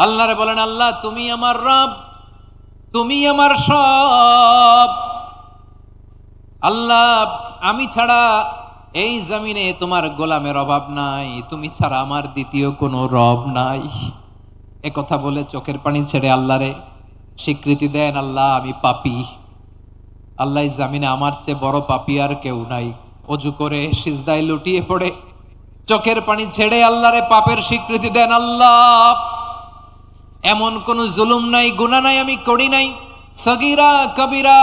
আল্লাহরে বলেন, আল্লাহ তুমি আমার রব, তুমি আমার সব। আল্লাহ আমি ছাড়া এই জমিনে তোমার গোলামের অভাব নাই, তুমি ছাড়া আমার দ্বিতীয় কোনো রব নাই। এ কথা বলে চোখের পানি ছেড়ে আল্লাহরে স্বীকৃতি দেন, আল্লাহ আমি পাপী। আল্লাহ জামিনে আমার চেয়ে বড় পাপী আর কেউ নাই। অজু করে সিজদায় লুটিয়ে পড়ে চোখের পানি ছেড়ে আল্লাহরে পাপের স্বীকৃতি দেন, আল্লাহ এমন কোন জুলুম নাই, গুনাহ নাই আমি করি নাই, সগীরা কবিরা,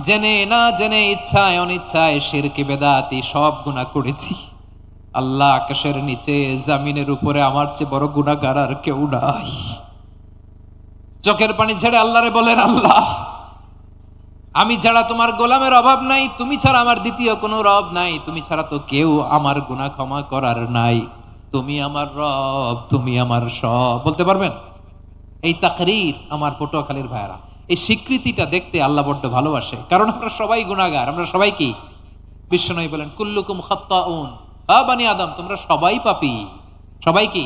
জেনে না জেনে, ইচ্ছায় অনিচ্ছায়, শিরকি বেদাতি সব গুনাহ করেছি। আল্লাহ আকাশের নিচে জমিনের উপরে আমার চেয়ে বড় গুনাহগার আর কেউ নাই। চোখের পানি ছেড়ে আল্লাহরে বলেন, আল্লাহ আমি ছাড়া তোমার গোলামের অভাব নাই, তুমি ছাড়া আমার দ্বিতীয় কোনো রব নাই, তুমি ছাড়া তো কেউ আমার গুনাহ ক্ষমা করার নাই, তুমি আমার রব, তুমি আমার সব। বলতে পারবেন? এই তাকরীর আমার পটুয়াখালীর ভাইরা, এই স্বীকৃতিটা দেখতে আল্লাহ বড্ড ভালোবাসে, কারণ আমরা সবাই গুনাহগার। আমরা সবাই কি? বিশ্বনবী বলেন, কুল্লুকুম খাত্তাউন, বানি আদম তোমরা সবাই পাপী। সবাই কি?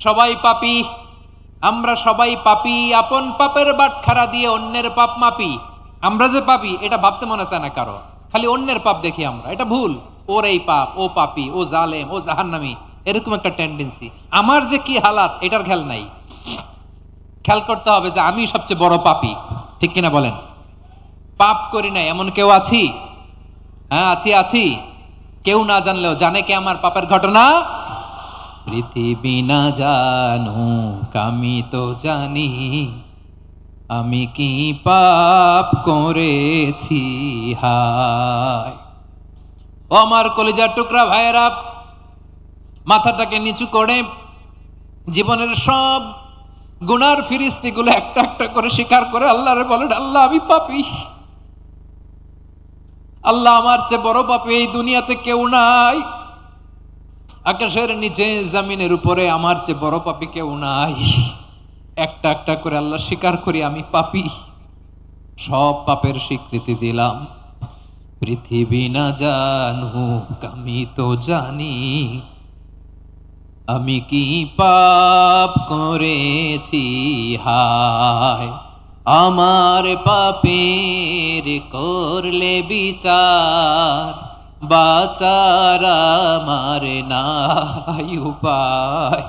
সবাই পাপী। আমরা সবাই পাপী, আপন পাপের বাটখারা দিয়ে অন্যের পাপ মাপি। আমরা যে পাপী এটা ভাবতে মনে চায় না কারো, খালি অন্যের পাপ দেখি আমরা, এটা ভুল। ওর এই পাপ, ও পাপী, ও জালেম, ও জাহান্নামী, এরকম একটা টেন্ডেন্সি। আমার যে কি হালাত এটার খেয়াল নাই। খেয়াল করতে হবে যে আমি সবচেয়ে বড় পাপী, ঠিক কিনা বলেন? পাপ করি না এমন কেউ আছি? হ্যাঁ আছি, আছি। কেউ না জানলেও জানে কে আমার পাপের ঘটনা? পৃথিবী না জানুক আমি তো জানি, আমি কি পাপ করেছি হায়। ও আমার কলিজার টুকরা ভাইয়েরা, মাথাটাকে নিচু করে জীবনের সব গুনার ফিরিস্তিগুলো একটা একটা করে স্বীকার করে আল্লাহরে বলেন, আল্লাহ আমি পাপী। আল্লাহ আমার চেয়ে বড় পাপী এই দুনিয়াতে কেউ নাই। আকাশের নিচে জমিনের উপরে আমার চেয়ে বড় পাপী কেউ নাই। একটা একটা করে আল্লাহ স্বীকার করি আমি পাপী, সব পাপের স্বীকৃতি দিলাম। পৃথিবী না জানুক আমি তো জানি, আমি কি পাপ করেছি হায়। আমার পাপের করলে বিচার, বাঁচার আমার নাই উপায়।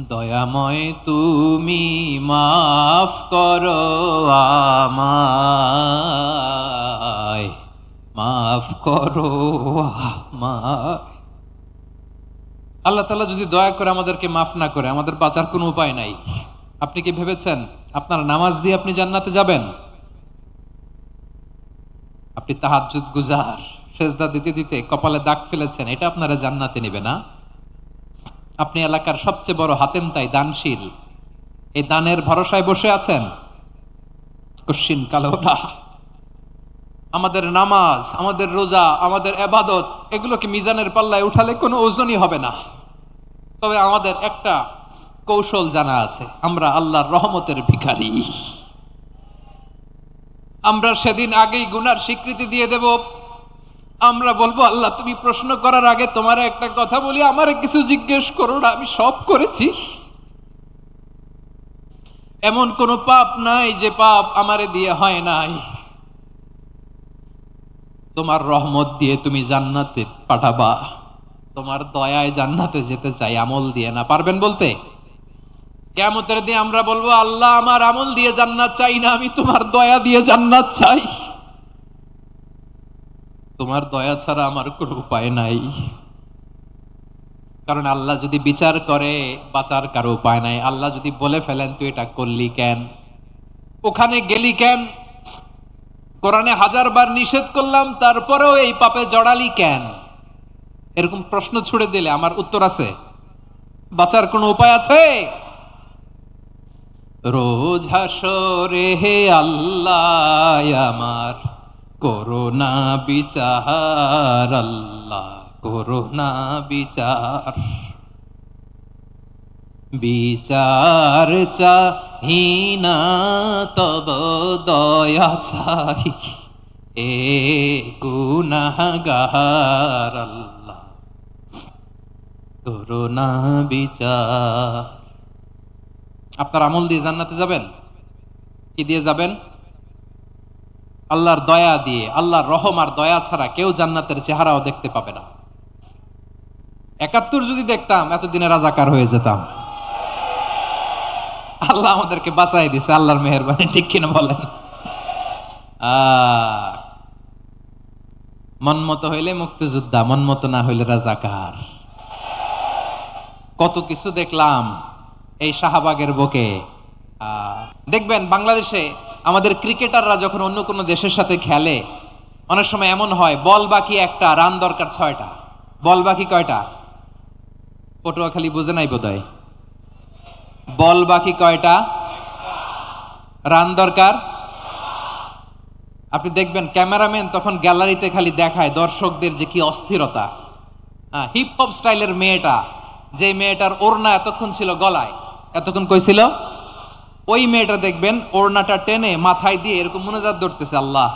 দয়াময় তুমি মাফ করো আমায়, মাফ করো আমায়। আল্লাহ তাআলা যদি দয়া করে আমাদেরকে মাফ না করে, আমাদের বাঁচার কোনো উপায় নাই। আপনি কি ভেবেছেন আপনার নামাজ দিয়ে আপনি জান্নাতে যাবেন? আপনি তাহাজ্জুদ গুজার, সেজদা দিতে দিতে কপালে দাগ ফেলেছেন, এটা আপনারা জান্নাতে নেবে না? আপনি এলাকার সবচেয়ে বড় হাতেম তাই দানশীল, এই দানের ভরসায় বসে আছেন, কশিন কালো না। আমাদের নামাজ, আমাদের রোজা, আমাদের ইবাদত, এগুলোকে মিজানের পাল্লায় উঠালে কোনো ওজনই হবে না। তবে আমাদের একটা কৌশল জানা আছে, আমরা আল্লাহর রহমতের ভিখারি। আমরা সেদিন আগেই গুনার স্বীকৃতি দিয়ে দেব। আমরা বলবো, আল্লাহ তুমি প্রশ্ন করার আগে তোমার একটা কথা বলি, আমারে কিছু জিজ্ঞেস করো না, আমি সব করেছি। এমন কোন পাপ নাই যে পাপ আমারে দিয়ে হয় নাই। তোমার রহমত দিয়ে তুমি জান্নাতে পাঠাবা, তোমার দয়ায় জান্নাতে যেতে চাই, আমল দিয়ে না। পারবেন বলতে? কিয়ামতের দিন আমরা বলবো, আল্লাহ আমার আমল দিয়ে জান্নাত চাই না, আমি তোমার দয়া দিয়ে জান্নাত চাই। তোমার দয়া ছাড়া আমার কোনো উপায় নাই। কারণ আল্লাহ যদি বিচার করে বাঁচার কারো উপায় নাই। আল্লাহ যদি বলে ফেলেন তুই এটা করলি কেন, ওখানে গেলি কেন, কোরআনে 1000 বার নিষেধ করলাম তারপরেও এই পাপে জড়ালি কেন, এরকম প্রশ্ন ছুড়ে দিলে আমার উত্তর আছে? বাঁচার কোনো উপায় আছে? রোজ হাসরে হে আল্লাহ আমার করোনা বিচার, আল্লাহ করোনা বিচার। বিচার চাহি না তব দয়া চাই, এ গুনাহগার আল্লাহ করোনা বিচার। আপনার আমল দিয়ে জান্নাতে যাবেন? কি দিয়ে যাবেন? আল্লাহর দয়া দিয়ে। আল্লাহর রহম আর দয়া ছাড়া কেউ জান্নাতের চেহারাও দেখতে পাবে না। ৭১ যদি দেখতাম এতদিনে রাজাকার হয়ে যেতাম। আল্লাহ আমাদেরকে বাঁচাই দিছে, আল্লাহর মেহেরবানি, ঠিক কিনা বলেন? মন মতো হইলে মুক্তিযোদ্ধা, মন মতো না হইলে রাজাকার। কত কিছু দেখলাম এই শাহবাগের বুকে। দেখবেন বাংলাদেশে আমাদের ক্রিকেটাররা যখন অন্য কোনো দেশের সাথে খেলে, অনেক সময় এমন হয় বল বাকি একটা, রান দরকার ৬টা। বল বাকি কয়টা? পটুয়াখালী বুঝে নাই বোধহয়। বল বাকি কয়টা, রান দরকার। আপনি দেখবেন ক্যামেরাম্যান তখন গ্যালারিতে খালি দেখায় দর্শকদের যে কি অস্থিরতা। হিপ হপ স্টাইলের মেয়েটা, যে মেয়েটার ওড়না এতক্ষণ ছিল গলায়, এতক্ষণ কই ছিল, ওই মেয়েটা দেখবেন ওড়নাটা টেনে মাথায় দিয়ে এরকম মুনাজাত ধরতেছে, আল্লাহ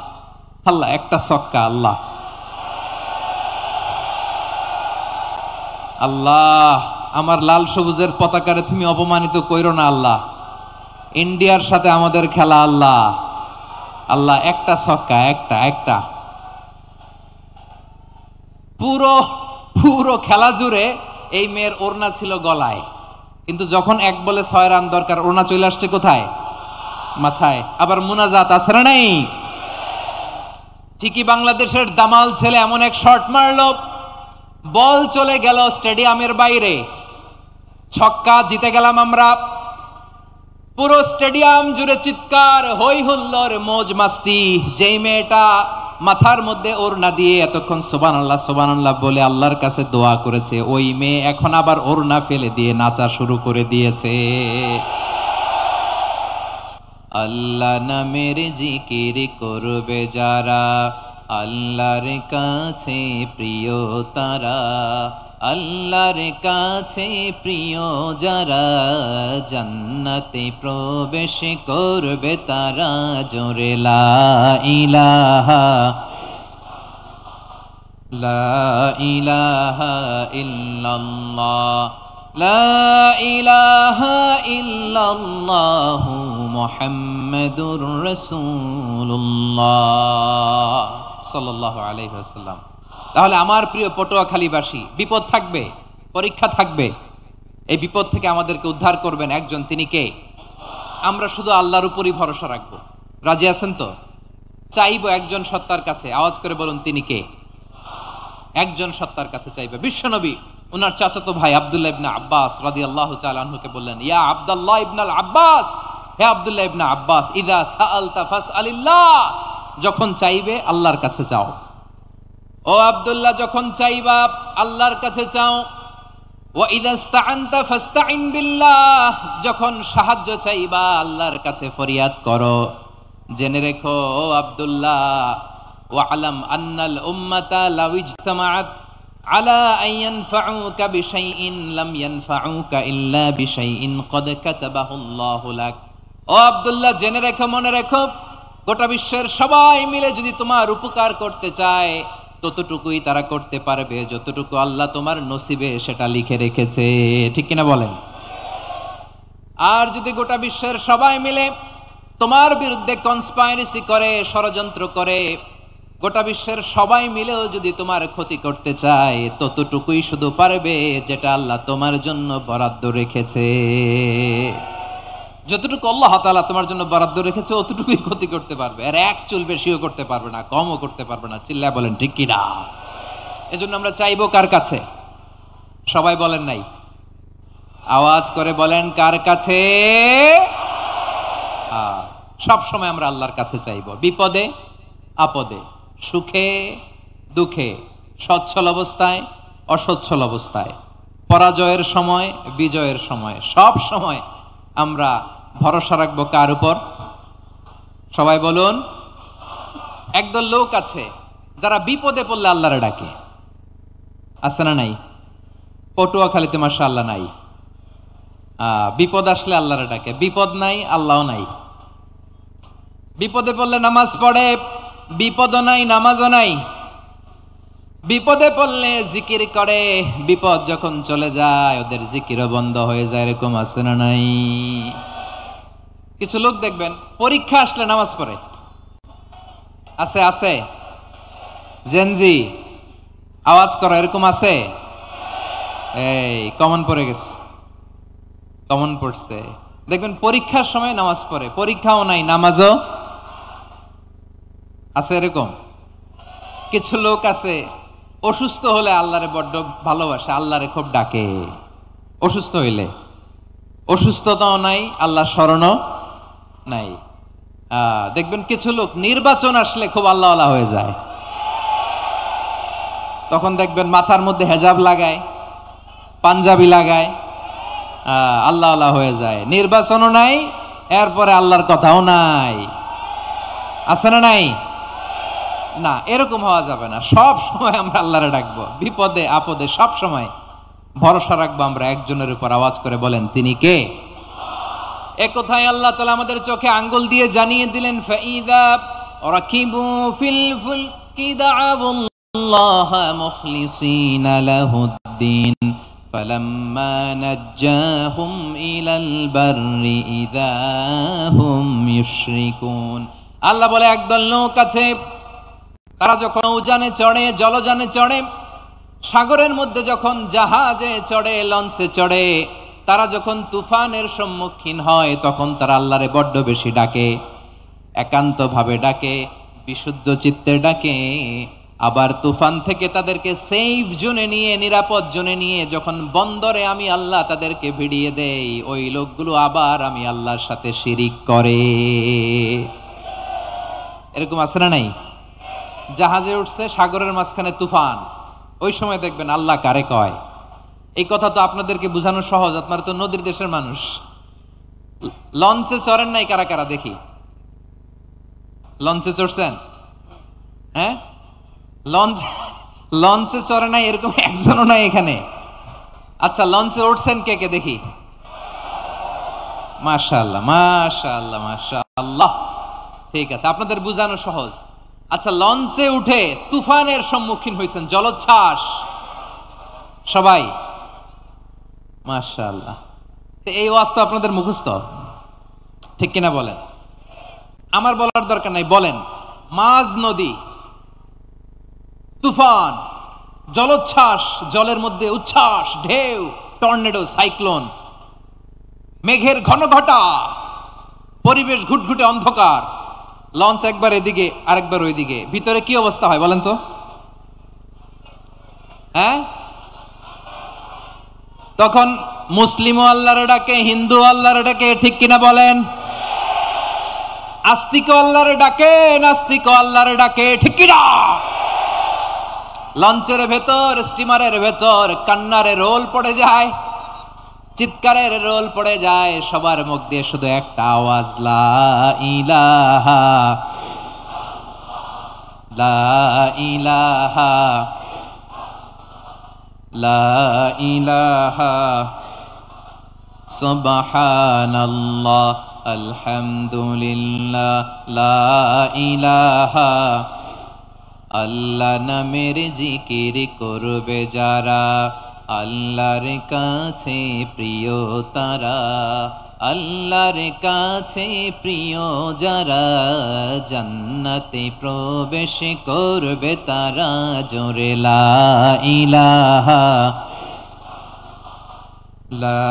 আল্লাহ একটা ছক্কা, আল্লাহ আল্লাহ আমার লাল সবুজের পতাকারে তুমি অপমানিত কইরো না আল্লাহ, ইন্ডিয়ার সাথে আমাদের খেলা, আল্লাহ আল্লাহ একটা ছক্কা, একটা একটা। পুরো পুরো খেলা জুড়ে এই মেয়ের ওড়না ছিল গলায়, কিন্তু যখন ১ বলে ৬ রান দরকার, ওড়না চলে আসছে কোথায়? মাথায়। আবার মুনাজাত আছে না নাই? ঠিকই বাংলাদেশের দামাল ছেলে এমন এক শট মারলো, বল চলে গেল স্টেডিয়ামের বাইরে, ছক্কা, জিতে গেলাম আমরা। পুরো স্টেডিয়াম জুড়ে চিৎকার, হই হুল্লোড়, মৌজ মাস্তি। যেই মেয়েটা মাথার মধ্যে ওড়না দিয়ে এতক্ষণ সুবহানাল্লাহ সুবহানাল্লাহ বলে আল্লাহর কাছে দোয়া করেছে, ওই মেয়ে এখন আবার ওড়না ফেলে দিয়ে নাচা শুরু করে দিয়েছে। আল্লাহ নামের জিকির করবে যারা, আল্লাহর কাছে প্রিয় তারা, আল্লাহর কাছে প্রিয় যারা, জান্নাতে প্রবেশ করবে তারা। জোরে লা ইলাহা লা ইলাহা ইল্লাল্লাহ, লা ইলাহা ইল্লাল্লাহু মুহাম্মাদুর রাসূলুল্লাহ সাল্লাল্লাহু আলাইহি ওয়াসাল্লাম। তাহলে আমার প্রিয় পটুয়াখালীবাসী, বিপদ থাকবে, পরীক্ষা থাকবে, এই বিপদ থেকে আমাদেরকে উদ্ধার করবেন একজন, তিনি কে? আমরা শুধু আল্লাহর উপরই ভরসা রাখবো। রাজি আছেন তো? চাইবো একজন সত্তার কাছে, আওয়াজ করে বলুন তিনি কে? একজন সত্তার কাছে চাইবে। বিশ্বনবী ওনার চাচাতো ভাই আব্দুল্লাহ ইবনে আব্বাস রাদিয়াল্লাহু তাআলা আনহুকে বললেন, ইয়া আব্দুল্লাহ ইবনুল আব্বাস, হে আব্দুল্লাহ ইবনে আব্বাস, ইযা সাআলতা ফাসআলিল্লাহ, যখন চাইবে আল্লাহর কাছে চাও। ও আব্দুল্লাহ, যখন চাইবা আল্লাহর কাছে চাও। ওয়া ইযা ইসতাআনতা ফাসতাইন বিল্লাহ, যখন সাহায্য চাইবা আল্লাহর কাছে ফরিয়াদ করো। জেনে রেখো ও আব্দুল্লাহ, ওয়া'লাম আন্নাল উম্মাতা লাউ ইজতামাআত আলা আন ইয়ানফাউকা বিশাইইন লাম ইয়ানফাউকা ইল্লা বিশাইইন ক্বাদ কাতাবাহু আল্লাহু লাক। ও আব্দুল্লাহ, জেনে রেখো, মনে রেখো, গোটা বিশ্বের সবাই মিলে যদি তোমার উপকার করতে চায়, ততটুকুই তারা করতে পারবে যতটুকু আল্লাহ তোমার নসিবে সেটা লিখে রেখেছে। ঠিক কিনা বলেন? আর যদি গোটা বিশ্বের সবাই মিলে তোমার বিরুদ্ধে কনস্পাইরেসি করে, ষড়যন্ত্র করে, গোটা বিশ্বের সবাই মিলেও যদি তোমার ক্ষতি করতে চায়, ততটুকুই শুধু পারবে যেটা আল্লাহ তোমার জন্য বরাদ্দ রেখেছে। যতটুকু আল্লাহ তাআলা তোমার জন্য বরাদ্দ রেখেছে অতটুকুই ক্ষতি করতে পারবে, আর এক চুল বেশিও করতে পারবে না, কমও করতে পারবে না। চিল্লায় বলেন ঠিক কি না? এজন্য আমরা চাইবো কার কাছে? সবাই বলেন নাই, আওয়াজ করে বলেন কার কাছে? সব সময় আমরা আল্লাহর কাছে চাইবো, বিপদে আপদে, সুখে দুঃখে, সচ্ছল অবস্থায় অসচ্ছল অবস্থায়, পরাজয়ের সময় বিজয়ের সময়, সব সময় আমরা ভরসা রাখবো কার উপর? সবাই বলুন। একদল লোক আছে যারা বিপদে পড়লে আল্লাহরে ডাকে, আছে না নাই? পটুয়াখালীতে মাশাআল্লাহ নাই। বিপদ আসলে আল্লাহরে ডাকে, বিপদ নাই আল্লাহও নাই। বিপদে পড়লে নামাজ পড়ে, বিপদও নাই নামাজও নাই। বিপদে পড়লে জিকির করে, বিপদ যখন চলে যায় ওদের জিকিরও বন্ধ হয়ে যায়। এরকম আছে না নাই? কিছু লোক দেখবেন পরীক্ষা আসলে নামাজ পড়ে। আছে আছে? জেনজি আওয়াজ করো, এরকম আছে? এই কমন পড়ে গেছে, কমন পড়ছে। দেখবেন পরীক্ষার সময় নামাজ পড়ে, পরীক্ষাও নাই নামাজও আছে। এরকম কিছু লোক আছে অসুস্থ হলে আল্লাহরে বড্ড ভালোবাসে, আল্লাহরে খুব ডাকে। অসুস্থ হইলে অসুস্থতাও নাই, আল্লাহ স্মরণও নাই। দেখবেন কিছু লোক নির্বাচন আসলে খুব আল্লাহওয়ালা হয়ে যায়। তখন দেখবেন মাথার মধ্যে হেজাব লাগায়, পাঞ্জাবি লাগায়, আল্লাহওয়ালা হয়ে যায়। নির্বাচনও নাই, এরপরে আল্লাহর কথাও নাই। আছে না নাই? না, এরকম হওয়া যাবে না। সব সময় আমরা আল্লাহরে ডাকবো, বিপদে আপদে সব সময় ভরসা রাখবো আমরা একজনের উপর। আওয়াজ করে বলেন, তিনি কে? একথায় আল্লাহ তাআলা আমাদের চোখে আঙ্গুল দিয়ে জানিয়ে দিলেন, ফাইদা রাকিবু ফিল ফুলকি দাআউল্লাহ মুখলিসিনা লাহুদ্দিন ফালাম্মা নাজ্জাহুম ইলাল বাররি ইযা হুম ইউশরিকুন। আল্লাহ বলে, একদল লোক আছে, তারা যখন নৌযানে চড়ে, জলযানে চড়ে, সাগরের মধ্যে যখন জাহাজে চড়ে, লঞ্চে চড়ে, তারা যখন তুফানের সম্মুখীন হয় তখন তারা আল্লাহরে বড্ড বেশি ডাকে, একান্ত ভাবে ডাকে, বিশুদ্ধ চিত্তে ডাকে। আবার তুফান থেকে তাদেরকে সেফ জোনে নিয়ে, নিরাপদ জোনে নিয়ে যখন বন্দরে আমি আল্লাহ তাদেরকে ভিড়িয়ে দেই, ওই লোকগুলো আবার আমি আল্লাহর সাথে শিরিক করে। এরকম আছে না নাই? জাহাজে উঠছে, সাগরের মাঝখানে তুফান, ওই সময় দেখবেন আল্লাহ কারে কয়। এই কথা তো আপনাদেরকে বোঝানো সহজ, আপনারা তো নদীর দেশের মানুষ। লঞ্চে চড়েন নাই কারা কারা দেখি? লঞ্চে চড়ছেন? হ্যাঁ, লঞ্চে চড়ে নাই এরকম একজনও নাই এখানে। আচ্ছা, লঞ্চে উঠছেন কে কে দেখি? মাশাআল্লাহ মাশাআল্লাহ মাশাআল্লাহ। ঠিক আছে, আপনাদের বোঝানো সহজ। আচ্ছা, লঞ্চে উঠে তুফানের সম্মুখীন হয়েছেন, জলোচ্ছ্বাস সবাই? মাশাআল্লাহ। এই ওয়াজ তো আপনাদের মুখস্থ, ঠিক কিনা বলেন? আমার বলার দরকার নাই, বলেন। মাঝ নদী, তুফান, জলোচ্ছ্বাস, জলের মধ্যে উচ্ছ্বাস, ঢেউ, টর্নেডো, সাইক্লোন, মেঘের ঘনঘটা, পরিবেশ ঘুটঘুটে অন্ধকার, লঞ্চ একবার এদিকে আরেকবার ওইদিকে, ভিতরে কি অবস্থা হয় বলেন তো? হ্যাঁ, তখন মুসলিমও আল্লাহর ডাকে, হিন্দু আল্লাহর ডাকে, ঠিক কিনা বলেন? আস্তিক আল্লাহর ডাকে, নাস্তিক আল্লাহর ডাকে, ঠিক কিনা? লঞ্চের ভেতর, স্টিমারের ভেতর কান্নারে রোল পড়ে যায়, চিৎকারের রোল পড়ে যায়, সবার মুখ দিয়ে শুধু একটা আওয়াজ, লা ইলাহা লা ইলাহা লা ইলাহা সুবহানাল্লাহ আলহামদুলিল্লাহ লা ইলাহা। আল্লাহ নামের জিকির করবে যারা, আল্লাহর কাছে প্রিয় তারা, আল্লাহর কাছে প্রিয় যারা, জান্নাতে প্রবেশ করবে তারা, জোরে লা ইলাহা লা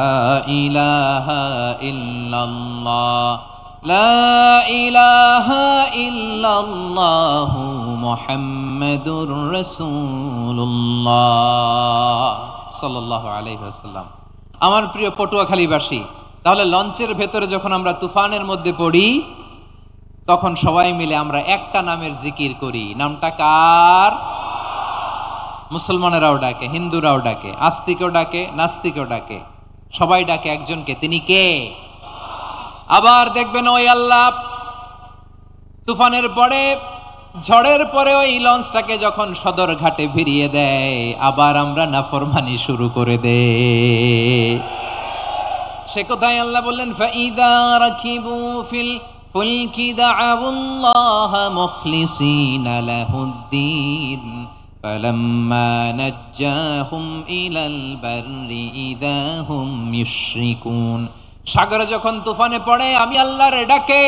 ইলাহা ইল্লাল্লাহ লা ইলাহা ইল্লাল্লাহু মুহাম্মাদুর রাসূলুল্লাহ সাল্লাল্লাহু আলাইহি ওয়াসাল্লাম। আমার প্রিয় পটুয়াখালীবাসী, তাহলে লঞ্চের ভেতরে যখন আমরা তুফানের মধ্যে পড়ি তখন সবাই মিলে আমরা একটা নামের জিকির করি। নামটা কার? মুসলমানেরাও ডাকে, হিন্দুরাও ডাকে, আস্তিকও ডাকে, নাস্তিকও ডাকে, সবাই ডাকে একজনকে, তিনি কে? আবার দেখবেন ওই আল্লাহ তুফানের পরে, ঝড়ের পরে ওই লঞ্চটাকে যখন সদর ঘাটে ভিড়িয়ে দেয়, আবার আমরা নাফরমানি শুরু করে দেই। সে কথাই আল্লাহ বললেন, ফাইদা রাকিবু ফিল ফুলকি দাআউল্লাহ মুখলিসিনা লাহুদ্দিন ফালাম্মা নাজ্জাহুম ইলাল বাররি ইযা হুম ইউশরিকুন। সাগরে যখন তুফানে পড়ে আমি আল্লাহর ডাকে,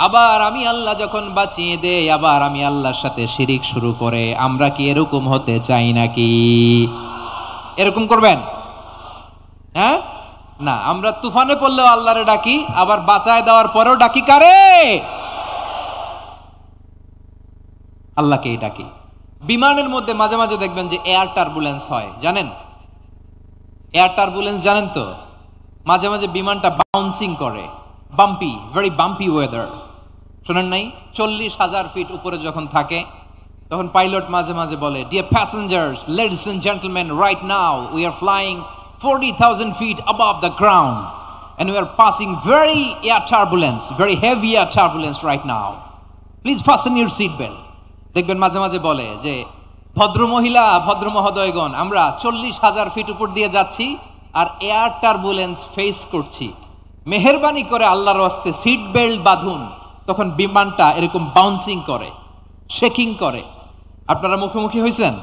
আবার আমি আল্লাহ যখন বাঁচিয়ে দেই, আবার আমি আল্লাহর সাথে শিরিক শুরু করে। আমরা কি এরকম হতে চাই নাকি? এরকম করবেন? হ্যাঁ না, আমরা তুফানে পড়লেও আল্লাহরে ডাকি, আবার বাঁচায় দেওয়ার পরেও ডাকি কারে? আল্লাহকেই ডাকি। বিমানের মধ্যে মাঝে মাঝে দেখবেন যে এয়ার টার্বুলেন্স হয়, জানেন? এয়ার টার্বুলেন্স জানেন তো? মাঝে মাঝে বিমানটা বাউন্সিং করে, বাম্পি, ভেরি বাম্পি ওয়েদার। শোনেন নাই? 40,000 ফিট উপরে যখন থাকে তখন পাইলট মাঝে মাঝে বলে, dear passengers, ladies and gentleman, right now we are flying 40,000 feet above the ground and we are passing very air turbulence, very heavy air turbulence right now. Please fasten your seat belt. দেখবেন মাঝে মাঝে বলে যে, ভদ্র মহিলা, ভদ্র মহোদয়গণ, আমরা 40,000 ফিট উপর দিয়ে যাচ্ছি আর এয়ার টার্বুলেন্স ফেস করছি, মেহেরবানি করে আল্লাহর ওয়াস্তে সিট বেল্ট বাঁধুন। তখন বিমানটা এরকম বাউন্সিং করে, শেকিং করে। আপনারা মুখোমুখি হয়েছেন?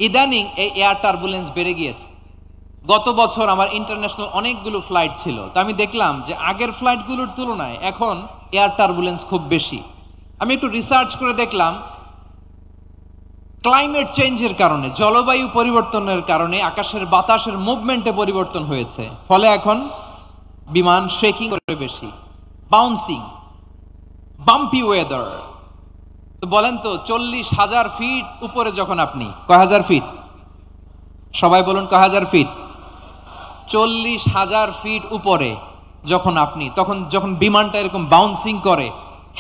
ইদানিং এই এয়ার টার্বুলেন্স বেড়ে গিয়েছে। গত বছর আমার ইন্টারন্যাশনাল অনেকগুলো ফ্লাইট ছিল, তো আমি দেখলাম যে আগের ফ্লাইটগুলোর তুলনায় এখন এয়ার টার্বুলেন্স খুব বেশি। আমি একটু রিসার্চ করে দেখলাম, ক্লাইমেট চেঞ্জের কারণে, জলবায়ু পরিবর্তনের কারণে আকাশের বাতাসের মুভমেন্টে পরিবর্তন হয়েছে, ফলে এখন বিমান শেকিং করে বেশি, বাউন্সিং, বাম্পি ওয়েদার। তো বলেন তো, 40,000 ফিট উপরে যখন আপনি, কয় হাজার ফিট? সবাই বলুন কয় হাজার ফিট? 40,000 ফিট উপরে যখন আপনি, তখন যখন বিমানটা এরকম বাউন্সিং করে,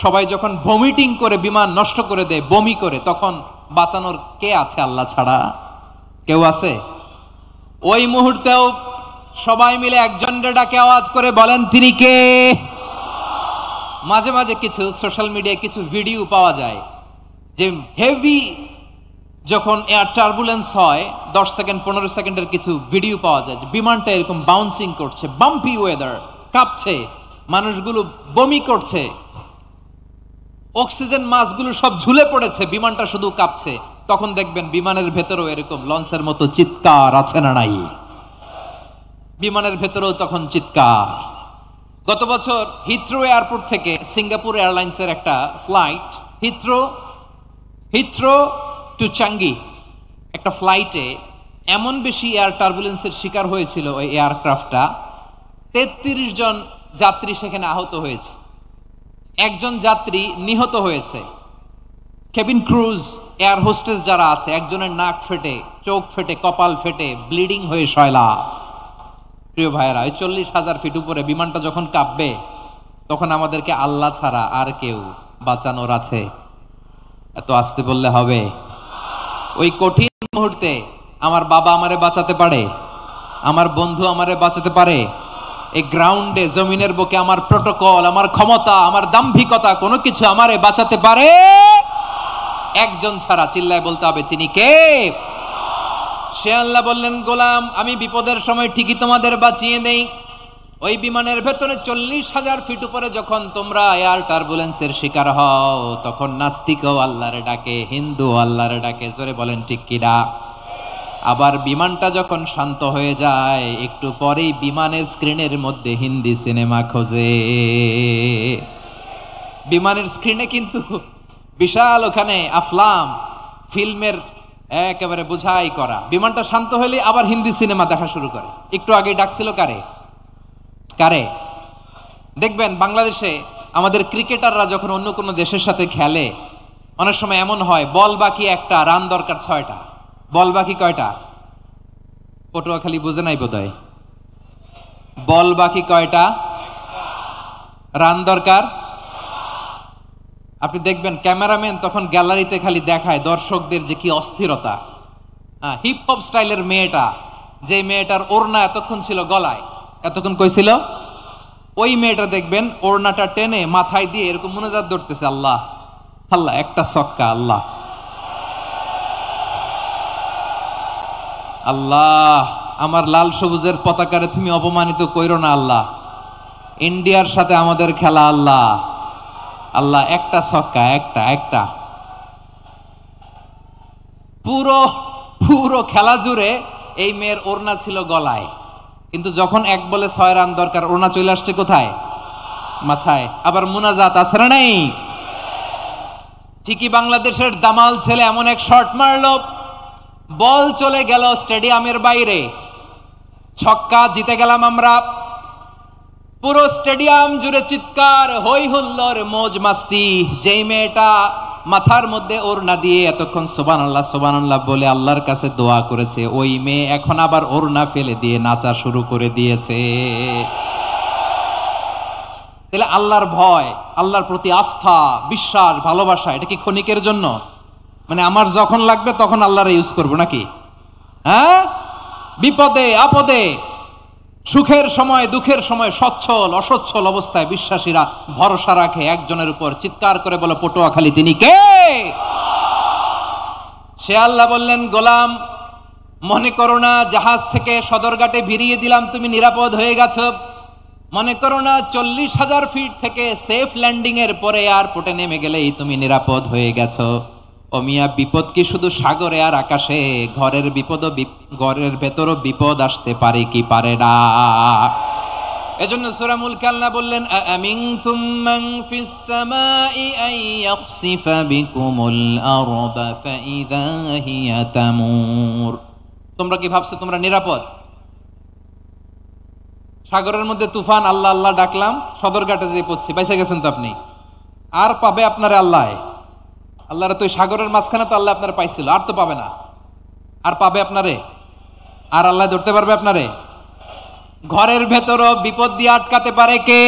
সবাই যখন ভমিটিং করে বিমান নষ্ট করে দেয়, বমি করে, তখন বাঁচানোর কে আছে আল্লাহ ছাড়া? কেউ আছে? ওই মুহূর্তেও সবাই মিলে একজনের ডাকে আওয়াজ করে বলেন, তিনি কে? মাঝে মাঝে কিছু সোশ্যাল মিডিয়ায় কিছু ভিডিও পাওয়া যায় যে হেভি যখন এয়ার টার্বুলেন্স হয়, 10 সেকেন্ড 15 সেকেন্ডের কিছু ভিডিও পাওয়া যায় যে বিমানটা এরকম বাউন্সিং করছে, বাম্পি ওয়েদার, কাঁপছে, মানুষগুলো বমি করছে, অক্সিজেন মাসগুলো সব ঝুলে পড়েছে, বিমানটা শুধু কাঁপছে। তখন দেখবেন বিমানের ভেতরেও এরকম লঞ্চের মতো চিৎকার আছে না নাই? বিমানের ভেতরেও তখন চিৎকার। গত বছর হিথ্রো এয়ারপোর্ট থেকে সিঙ্গাপুর এয়ারলাইন্সের একটা ফ্লাইট, হিথ্রো টু চাঙ্গি, একটা ফ্লাইটে এমন বেশি এয়ার টার্বুলেন্সের শিকার হয়েছিল ওই এয়ারক্রাফটটা, 33 জন যাত্রী সেখানে আহত হয়েছে, একজন যাত্রী নিহত হয়েছে। কেবিন ক্রুজ, এয়ার হোস্টেস যারা আছে, একজনের নাক ফেটে, চোখ ফেটে, কপাল ফেটে, ব্লিডিং হয়ে শয়লা। প্রিয় ভাইয়েরা, ওই 40,000 ফিট উপরে বিমানটা যখন কাঁপবে, তখন আমাদেরকে আল্লাহ ছাড়া আর কেউ বাঁচানোর আছে? এত আসতে বললে হবে? ওই কঠিন মুহূর্তে আমার বাবা আমারে বাঁচাতে পারে, আমার বন্ধু আমারে বাঁচাতে পারে। এই গ্রাউন্ডে, জমিনের বুকে আমার প্রোটোকল, আমার ক্ষমতা, আমার দাম্ভিকতা, কোনো কিছু আমারে বাঁচাতে পারে একজন ছাড়া। চিল্লায় বলতে হবে, তিনি কে? সে আল্লাহ বললেন, গোলাম, আমি বিপদের সময় ঠিকই তোমাদের বাঁচিয়ে দেই। ওই বিমানের ভেতরে 40,000 ফিট উপরে যখন তোমরা এয়ার টার্বুলেন্সের শিকার হও, তখন নাস্তিকও আল্লাহরে ডাকে, হিন্দু আল্লাহরে ডাকে। জোরে বলেন ঠিক কিনা? আবার বিমানটা যখন শান্ত হয়ে যায়, একটু পরেই বিমানের স্ক্রিনের মধ্যে হিন্দি সিনেমা খোঁজে। বিমানের স্ক্রিনে কিন্তু বিশাল ওখানে আফলাম ফিল্মের একেবারে বোঝাই করা। বিমানটা শান্ত হলে আবার হিন্দি সিনেমা দেখা শুরু করে। একটু আগে ডাকছিল কারে? দেখবেন বাংলাদেশে আমাদের ক্রিকেটাররা যখন অন্য কোনো দেশের সাথে খেলে, অনেক সময় এমন হয়, বল বাকি একটা, রান দরকার 6টা। বল বাকি কয়টা? পটুয়াখালী বুঝে নাই বোধহয়। বল বাকি কয়টা? রান দরকার। আপনি দেখবেন ক্যামেরাম্যান তখন গ্যালারিতে খালি দেখায় দর্শকদের যে কি অস্থিরতা। হিপ হপ স্টাইলের মেয়েটা, যে মেয়েটার ওড়না এতক্ষণ ছিল গলায়, এতক্ষণ কই ছিল, ওই মেয়েটা দেখবেন ওড়নাটা টেনে মাথায় দিয়ে এরকম মুনাজাত ধরতেছে, আল্লাহ আল্লাহ, একটা ছক্কা, আল্লাহ আল্লাহ, আমার লাল সবুজের পতাকারে তুমি অপমানিত কইরো না আল্লাহ, ইন্ডিয়ার সাথে আমাদের খেলা, আল্লাহ আল্লাহ, একটা ছক্কা, একটা। পুরো পুরো খেলা জুড়ে এই মেয়ের ওড়না ছিল গলায়, কিন্তু যখন 1 বলে 6 রান দরকার ওড়না চলে আসছে কোথায়? মাথায়। আবার মুনাজাত আছে না নাই? ঠিকই বাংলাদেশের দামাল ছেলে এমন এক শট মারলো, বল চলে গেল স্টেডিয়ামের বাইরে, ছক্কা, জিতে গেলাম আমরা। পুরো স্টেডিয়াম জুড়ে চিৎকার, হই হুল্লোড়, মৌজ মাস্তি। যেই মেয়েটা মাথার মধ্যে ওড়না দিয়ে এতক্ষণ সুবহানাল্লাহ সুবহানাল্লাহ বলে আল্লাহর কাছে দোয়া করেছে, ওই মেয়ে এখন আবার ওড়না ফেলে দিয়ে নাচা শুরু করে দিয়েছে। তাহলে আল্লাহর ভয়, আল্লাহর প্রতি আস্থা, বিশ্বাস, ভালোবাসা, এটা কি ক্ষণিকের জন্য? মানে আমার যখন লাগবে তখন আল্লাহর ইউজ করবো নাকি? হ্যাঁ, বিপদে আপদে, সুখের সময় দুঃখের সময়, সচ্ছল অসচ্ছল অবস্থায় বিশ্বাসীরা ভরসা রাখে একজনের উপর। চিৎকার করে বলো পটুয়াখালী তিনি কে? সে আল্লাহ বললেন, গোলাম মনে করো না জাহাজ থেকে সদরঘাটে ভিড়িয়ে দিলাম তুমি নিরাপদ হয়ে গেছো। মনে করো না 40,000 ফিট থেকে সেফ ল্যান্ডিং এর পরে এয়ারপোর্টে নেমে গেলেই তুমি নিরাপদ হয়ে গেছো। ও মিয়া, বিপদ কি শুধু সাগরে আর আকাশে? ঘরের বিপদও, ঘরের ভেতরও বিপদ আসতে পারে কি পারে না? এজন্য সূরা মুলকে আল্লাহ বললেন, আমিনতুম মান ফিস সামাই আন ইয়াখসিফা বিকুমুল আরদা ফাইযা হিয়া তামুর। তোমরা কি ভাবছো তোমরা নিরাপদ? সাগরের মধ্যে তুফান, আল্লাহ আল্লাহ ডাকলাম, সদরঘাটে যেয়ে পড়ছি, বাইসা গেছেন তো আপনি। আর পাবে আপনারে আল্লাহ? আল্লাহর তো সাগরের মাঝখানে তো আল্লাহ আপনার পাইছিল, আর তো পাবে না। আর পাবে আপনারে? আর আল্লাহ ধরতে পারবে আপনারে? ঘরের ভেতরও বিপদ দিয়ে আটকাতে পারে কে?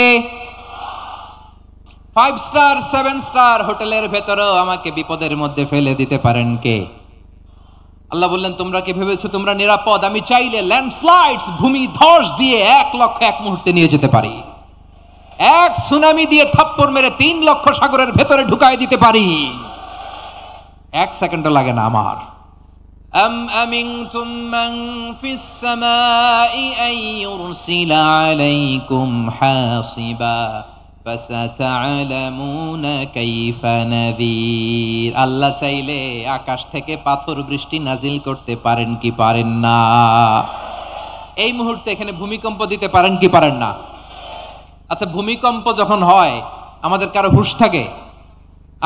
5 স্টার 7 স্টার হোটেলের ভেতরও আমাকে বিপদের মধ্যে ফেলে দিতে পারেন কে? আল্লাহ বললেন, তোমরা কি ভেবেছো তোমরা নিরাপদ? আমি চাইলে ল্যান্ডস্লাইডস, ভূমি ধস দিয়ে 1 লক্ষ এক মুহূর্তে নিয়ে যেতে পারি। এক সুনামি দিয়ে থাপ্পড় মেরে 3 লক্ষ সাগরের ভেতরে ঢুকায় দিতে পারি। 1 সেকেন্ডও লাগে না আমার। আম আমিনতুম মান ফিস সামাই আন ইউরসিলা আলাইকুম হাসিবা ফাসাতা'লামুনা কাইফা নাযীর। আল্লাহ চাইলে আকাশ থেকে পাথর বৃষ্টি নাজিল করতে পারেন কি পারেন না? এই মুহূর্তে এখানে ভূমিকম্প দিতে পারেন কি পারেন না? আচ্ছা, ভূমিকম্প যখন হয় আমাদের কারো হুঁশ থাকে?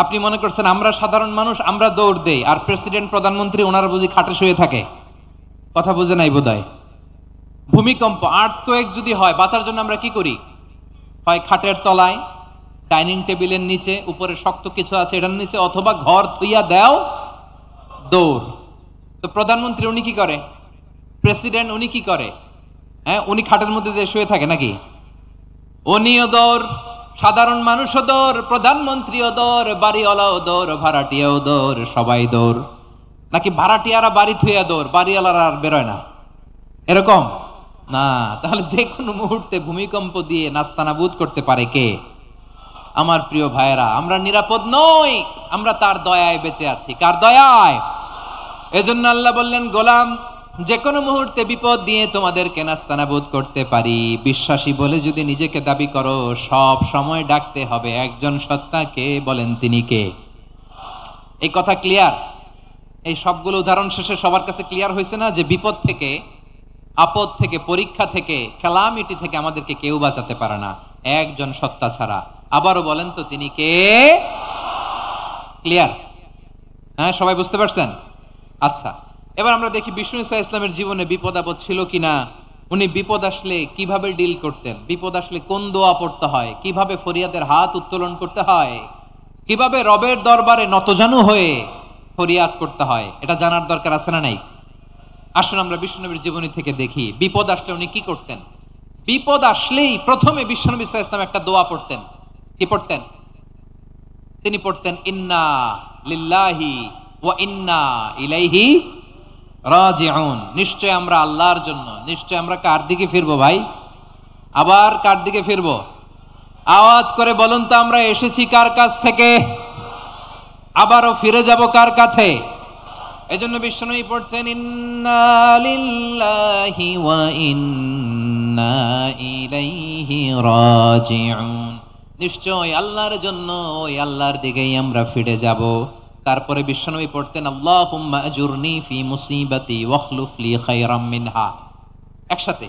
আপনি মনে করছেন আমরা সাধারণ মানুষ, আমরা দৌড় দেই, আর প্রেসিডেন্ট প্রধানমন্ত্রী ওনারা বুঝি খাটে শুয়ে থাকে? কথা বুঝে নাই বোধহয়। ভূমিকম্প, আর্থকোয়েক যদি হয়, বাঁচার জন্য আমরা কি করি? হয় খাটের তলায়, ডাইনিং টেবিলের নিচে, উপরে শক্ত কিছু আছে এটার নিচে, অথবা ঘর থুইয়া দেও দৌড়। তো প্রধানমন্ত্রী উনি কি করে? প্রেসিডেন্ট উনি কি করে? হ্যাঁ, উনি খাটের মধ্যে যে শুয়ে থাকে নাকি? উনিও দৌড়, সাধারণ মানুষও দৌড়, প্রধানমন্ত্রীও দৌড়, বাড়িওয়ালাও দৌড়, ভাড়াটিয়াও দৌড়, সবাই দৌড়। নাকি ভাড়াটিয়ারা বাড়ি থুইয়া দৌড়, বাড়িওয়ালারা আর বেরোয় না? এরকম না। তাহলে যে কোনো মুহূর্তে ভূমিকম্প দিয়ে নাস্তানাবুদ করতে পারে কে? আমার প্রিয় ভাইয়েরা, আমরা নিরাপদ নই, আমরা তার দয়ায় বেঁচে আছি। কার দয়ায়? এজন্য আল্লাহ বললেন, গোলাম যে কোনো মুহূর্তে বিপদ দিয়ে তোমাদেরকে নাস্তানাবুদ করতে পারি। বিশ্বাসী বলে যদি নিজেকে দাবি করো, সব সময় ডাকতে হবে একজন সত্তাকে। বলেন তিনি কে? এই কথা ক্লিয়ার? এই সবগুলো উদাহরণ শেষে সবার কাছে ক্লিয়ার হয়েছে না যে বিপদ থেকে, আপদ থেকে, পরীক্ষা থেকে, ক্যালামিটি থেকে আমাদেরকে কেউ বাঁচাতে পারে না একজন সত্তা ছাড়া। আবারও বলেন তো তিনি কে? ক্লিয়ার? হ্যাঁ, সবাই বুঝতে পারছেন? আচ্ছা, এবার আমরা দেখি বিষ্ণু ঈসা ইসলামের জীবনে বিপদ আপদ ছিল কিনা। উনি বিপদ আসলে কিভাবে ডিল করতেন, বিপদ আসলে কোন দোয়া পড়তে হয়, কিভাবে ফরিয়াদের হাত উত্তোলন করতে হয়, কিভাবে রবের দরবারে নতজানু হয়ে ফরিয়াদ করতে হয়, এটা জানার দরকার আছে না নাই? আসুন আমরা বিশ্বনবীর জীবনী থেকে দেখি বিপদ আসলে উনি কি করতেন। বিপদ আসলেই প্রথমে বিশ্বনবী সাল্লাল্লাহু আলাইহি ওয়াসাল্লাম একটা দোয়া পড়তেন। কি পড়তেন? তিনি পড়তেন, ইন্না লিল্লাহি ওয়া ইন্না ইলাইহি রাজিউন। নিশ্চয় আমরা আল্লাহর জন্য, নিশ্চয় আমরা কার দিকে ফিরবো ভাই? আবার কার দিকে ফিরবো? আওয়াজ করে বলুন তো, আমরা এসেছি কার কাছ থেকে, আবারও ফিরে যাব কার কাছে? এজন্য বিশ্বনবী পড়ছেন, ইন্না লিল্লাহি ওয়া ইন্না ইলাইহি রাজিউন। নিশ্চয় আল্লাহর জন্য, ওই আল্লাহর দিকেই আমরা ফিরে যাব। তারপরে বিশ্বনবী পড়তেন আল্লাহুম্মা আজুরনি ফি মুসিবাতি ওয়াখলুফ লি খায়রাম মিনহা। একসাথে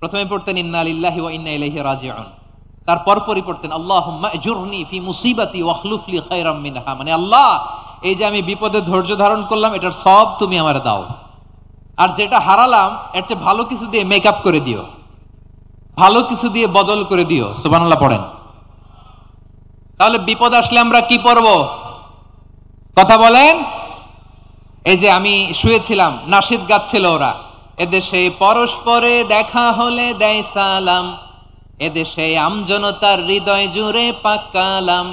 প্রথমে পড়তেন ইন্না লিল্লাহি ওয়া ইন্না ইলাইহি রাজিউন, তারপর পরই পড়তেন আল্লাহুম্মা আজুরনি ফি মুসিবাতি ওয়াখলুফ লি খায়রাম মিনহা, মানে আল্লাহ এই যে আমি বিপদে ধৈর্য ধারণ করলাম এটার সব তুমি আমারে দাও, আর যেটা হারালাম এর চেয়ে ভালো কিছু দিয়ে মেকআপ করে দিও, ভালো কিছু দিয়ে বদল করে দিও। সুবহানাল্লাহ পড়েন। তাহলে বিপদ আসলে আমরা কি পড়ব? কথা বলেন। এই যে আমি শুয়েছিলাম, নাশিদ গাচ্ছিল ওরা, এদেশে পরস্পরে দেখা হলে দেয় সালাম, এদেশে আমজনতার হৃদয় জুড়ে পাকালাম,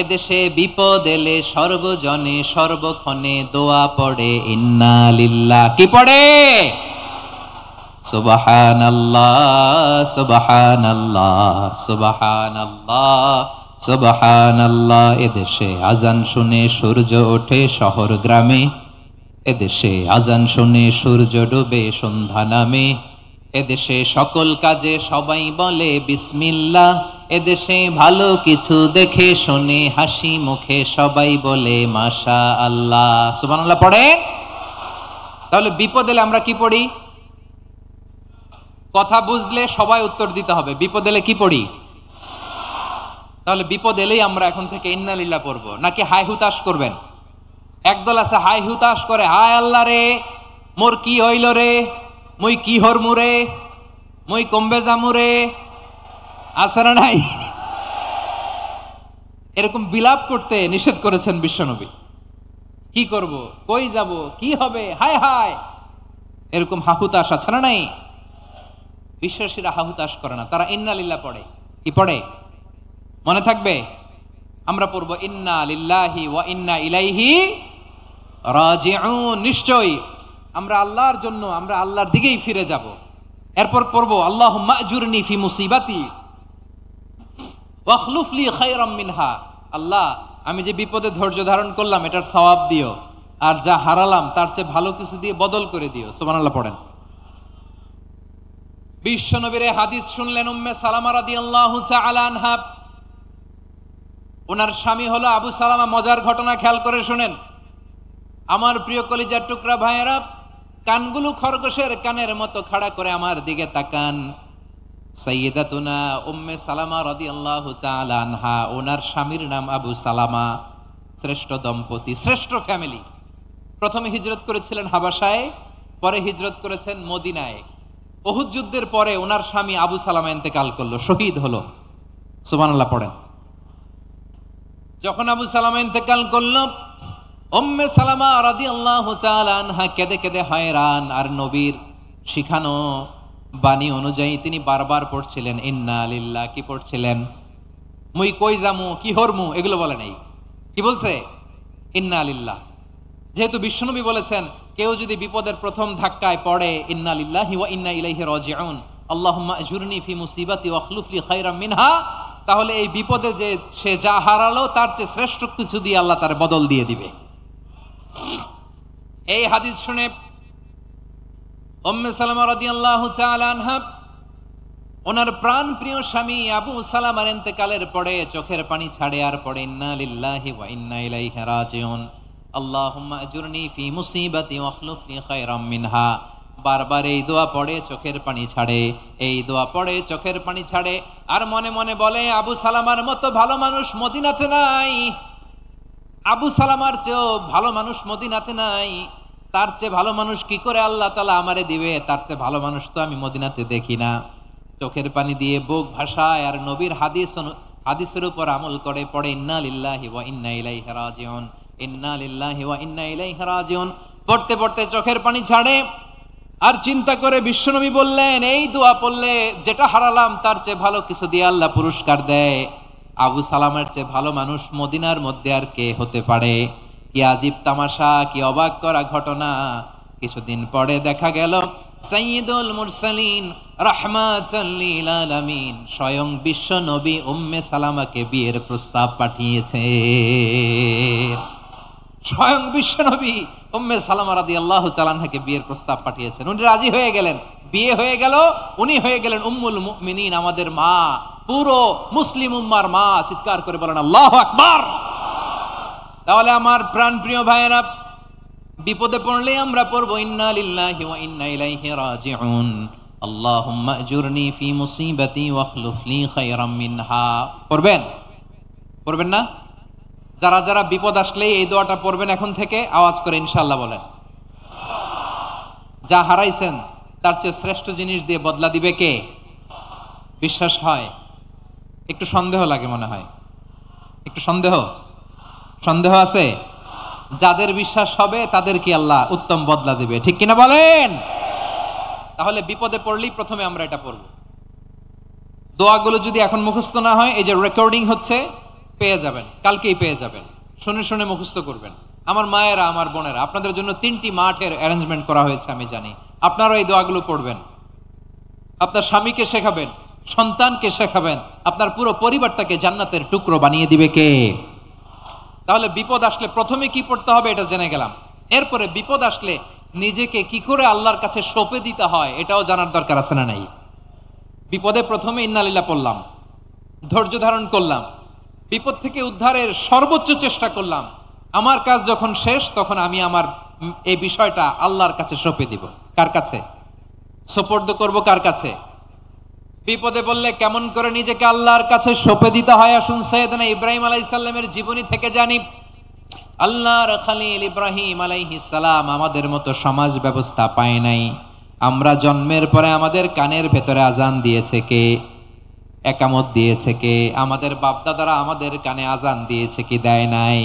এদেশে বিপদ এলে সর্বজনে সর্বক্ষণে দোয়া পড়ে ইন্না লিল্লাহ। কি পড়ে? সুবহানাল্লাহ সুবহানাল্লাহ সুবহানাল্লাহ সুবহানাল্লাহ। এদেশে আজান শুনে সূর্য ওঠে শহর গ্রামে, এদেশে আজান শুনে সূর্য ডুবে সন্ধ্যা নামে, এদেশে সকল কাজে সবাই বলে বিসমিল্লাহ, এদেশে ভালো কিছু দেখে শুনে হাসি মুখে সবাই বলে মাশা আল্লাহ। সুবহানাল্লাহ পড়েন। তাহলে বিপদ এলে আমরা কি পড়ি? কথা বুঝলে সবাই উত্তর দিতে হবে। বিপদ এলে কি পড়ি? তাহলে বিপদ এলেই আমরা এখন থেকে ইন্না লিল্লাহ পড়বো, নাকি হাই হুতাশ করবেন? একদল আছে হাই হুতাশ করে, হায় আল্লাহ রে মোর কি হইল রে, মুই কি হরমু রে, মুই কমবে জামু রে, আছে না নাই? এরকম বিলাপ করতে নিষেধ করেছেন বিশ্বনবী। কি করব, কই যাব, কি হবে, হায় হায়, এরকম হাহুতাশ আছে না নাই? বিশ্বাসীরা হাহুতাশ করে না, তারা ইন্না লিল্লাহ পড়ে। কি পড়ে মনে থাকবে? আমরা পড়বো ইন্না লিল্লাহি ওয়া ইন্না ইলাইহি রাজিউন। নিশ্চয়ই আমরা আল্লাহর জন্য, আমরা আল্লাহর দিকেই ফিরে যাব। এরপর পড়বো আল্লাহুম্মা আজুরনি ফি মুসিবাতি ওয়াখলুফ লি খায়রাম মিনহা। আল্লাহ আমি যে বিপদে ধৈর্য ধারণ করলাম এটার সওয়াব দিও, আর যা হারালাম তার চেয়ে ভালো কিছু দিয়ে বদল করে দিও। সুবহানাল্লাহ পড়েন। বিশ্বনবীর হাদিস শুনলেন উম্মে সালামা রাদিয়াল্লাহু তাআলা আনহা। ওনার স্বামী হলো আবু সালামা। মজার ঘটনা খেয়াল করে শুনেন আমার প্রিয় কলিজার টুকরা ভাইয়েরা। কানগুলো খরগোশের কানের মতো খাড়া করে আমার দিকে তাকান। সাইয়্যিদাতুনা উম্মে সালামা রাদিয়াল্লাহু তাআলা আনহা, ওনার স্বামীর নাম আবু সালামা। শ্রেষ্ঠ দম্পতি, শ্রেষ্ঠ ফ্যামিলি। প্রথমে হিজরত করেছিলেন হাবাসায়, পরে হিজরত করেছেন মদিনায়। উহুদ যুদ্ধের পরে ওনার স্বামী আবু সালামা ইন্তেকাল করলো, শহীদ হলো। সুবহানাল্লাহ পড়েন। যখন আবু সালামা ইন্তেকাল করলো, উম্মে সালামা রাদিয়াল্লাহু তাআলা আনহা কেঁদে কেঁদে হয়রান। আর নবীর শিখানো বাণী অনুযায়ী তিনি বারবার পড়ছিলেন ইন্না লিল্লাহ। কি পড়ছিলেন? মুই কই যামু, কি হরমু, এগুলো বলে নাই। কি বলছে? ইন্না লিল্লাহ। যেহেতু বিশ্বনবী বলেছেন কেউ যদি বিপদের প্রথম ধাক্কায় পড়ে ইন্না লিল্লাহি ওয়া ইন্না ইলাইহি রাজিউন, আল্লাহুম্মা আজুরনি ফি মুসিবাতি ওয়াখলুফ লি খায়রাম মিনহা, তাহলে এই বিপদে যে সে যা হারালো তার চেয়ে শ্রেষ্ঠ কিছু দিয়ে আল্লাহ তার বদল দিয়ে দিবে। এই হাদিস শুনে উম্মে সালামা রাদিয়াল্লাহু তাআলা আনহা ওনার প্রাণ প্রিয় স্বামী আবু সালামার ইন্তেকালের পরে চোখের পানি ছাড়ে আর পড়ে ইন্না লিল্লাহি ওয়া ইন্না ইলাইহি রাজিউন, আল্লাহুম্মা আজুরনি ফি মুসিবাতি ওয়াখলুফ লি খায়রাম মিনহা। বারবার এই দোয়া পড়ে চোখের পানি ছাড়ে, এই দোয়া পড়ে চোখের পানি ছাড়ে, আর মনে মনে বলে আবু সালামার মতো ভালো মানুষ মদিনাতে নাই, আবু সালামার চেয়েও ভালো মানুষ মদিনাতে নাই, তার চেয়ে ভালো মানুষ কি করে আল্লাহ তাআলা আমারে দিবে, তার চেয়ে ভালো মানুষ তো আমি মদিনাতে দেখি না। চোখের পানি দিয়ে বুক ভাসায় আর নবীর হাদিসের উপর আমল করে পড়ে ইন্না লিল্লাহি ওয়া ইন্না ইলাইহি রাজিউন, ইন্না লিল্লাহি ওয়া ইন্না ইলাইহি রাজিউন। পড়তে পড়তে চোখের পানি ছাড়ে আর চিন্তা করে বিশ্বনবী বললেন এই দোয়া পড়লে যেটা হারালাম তার চেয়ে ভালো কিছু দিয়ে আল্লাহ পুরস্কার দেয়। আবু সালামের চেয়ে ভালো মানুষ মদিনার মধ্যে আর কে হতে পারে? কি আজীব তামাশা, কি অবাক করা ঘটনা। কিছুদিন পরে দেখা গেল সাইয়্যিদুল মুরসালিন রাহমাতাল লিল আলামিন স্বয়ং বিশ্ব নবী উম্মে সালামাকে বিয়ের প্রস্তাব পাঠিয়েছে। স্বয়ং বিশ্ব নবী উম্মে সালামা রাদিয়াল্লাহু তাআলা আনহাকে বিয়ের প্রস্তাব পাঠিয়েছেন। উনি রাজি হয়ে গেলেন, বিয়ে হয়ে গেল, উনি হয়ে গেলেন উম্মুল মুমিনিন, আমাদের মা, পুরো মুসলিম উম্মার মা। চিৎকার করে বলেন আল্লাহু আকবার। তাহলে আমার প্রাণ প্রিয় ভাইয়েরা, বিপদে পড়লে আমরা পড়বো ইন্না লিল্লাহি ওয়া ইন্না ইলাইহি রাজিউন, আল্লাহুম্মা আজুরনি ফি মুসিবাতি ওয়াখলুফ লি খায়রাম মিনহা। পড়বেন? পড়বেন না? যারা যারা বিপদ আসলে এই দোয়াটা পড়বেন এখন থেকে আওয়াজ করে ইনশাআল্লাহ বলেন। যা হারাইছেন তার চেয়ে শ্রেষ্ঠ জিনিস দিয়ে বদলা দিবে কে? বিশ্বাস হয়? একটু সন্দেহ লাগে মনে হয়, একটু সন্দেহ আছে? যাদের বিশ্বাস হবে তাদের কি আল্লাহ উত্তম বদলা দিবে, ঠিক কিনা বলেন? তাহলে বিপদে পড়লেই প্রথমে আমরা এটা পড়ব। দোয়াগুলো যদি এখন মুখস্থ না হয়, এই যে রেকর্ডিং হচ্ছে, পেয়ে যাবেন, কালকেই পেয়ে যাবেন, শুনে শুনে মুখস্থ করবেন। আমার মায়েরা, আমার বোনেরা, আপনাদের জন্য 3টি মাঠের অ্যারেঞ্জমেন্ট করা হয়েছে, আমি জানি। আপনারাও এই দোয়াগুলো পড়বেন, আপনার স্বামীকে শেখাবেন, সন্তানকে শেখাবেন, আপনার পুরো পরিবারটাকে জান্নাতের টুকরো বানিয়ে দিবে কে? তাহলে বিপদ আসলে প্রথমে কি পড়তে হবে এটা জেনে গেলাম। এরপরে বিপদ আসলে নিজেকে কি করে আল্লাহর কাছে সঁপে দিতে হয় এটাও জানার দরকার আছে না নাই? বিপদে প্রথমে ইন্নালিল্লাহ পড়লাম, ধৈর্য ধারণ করলাম, বিপদ থেকে উদ্ধারের সর্বোচ্চ চেষ্টা করলাম। আমার কাজ যখন শেষ তখন আমি আমার এই বিষয়টা আল্লাহর কাছে সঁপে দিব। কার কাছে সোপর্দ করব? কার কাছে? বিপদে বললে কেমন করে নিজেকে আল্লাহর কাছে সঁপে দিতে হয় আসুন সাইয়েদনা ইব্রাহিম আলাইহিস সালামের জীবনী থেকে জানি। আল্লাহর খলিল ইব্রাহিম আলাইহিস সালাম আমাদের মতো সমাজ ব্যবস্থা পায় নাই। আমরা জন্মের পরে আমাদের কানের ভেতরে আজান দিয়েছে কে? একামত দিয়েছে কে? আমাদের বাপদাদারা আমাদের কানে আজান দিয়েছে কি দেয় নাই?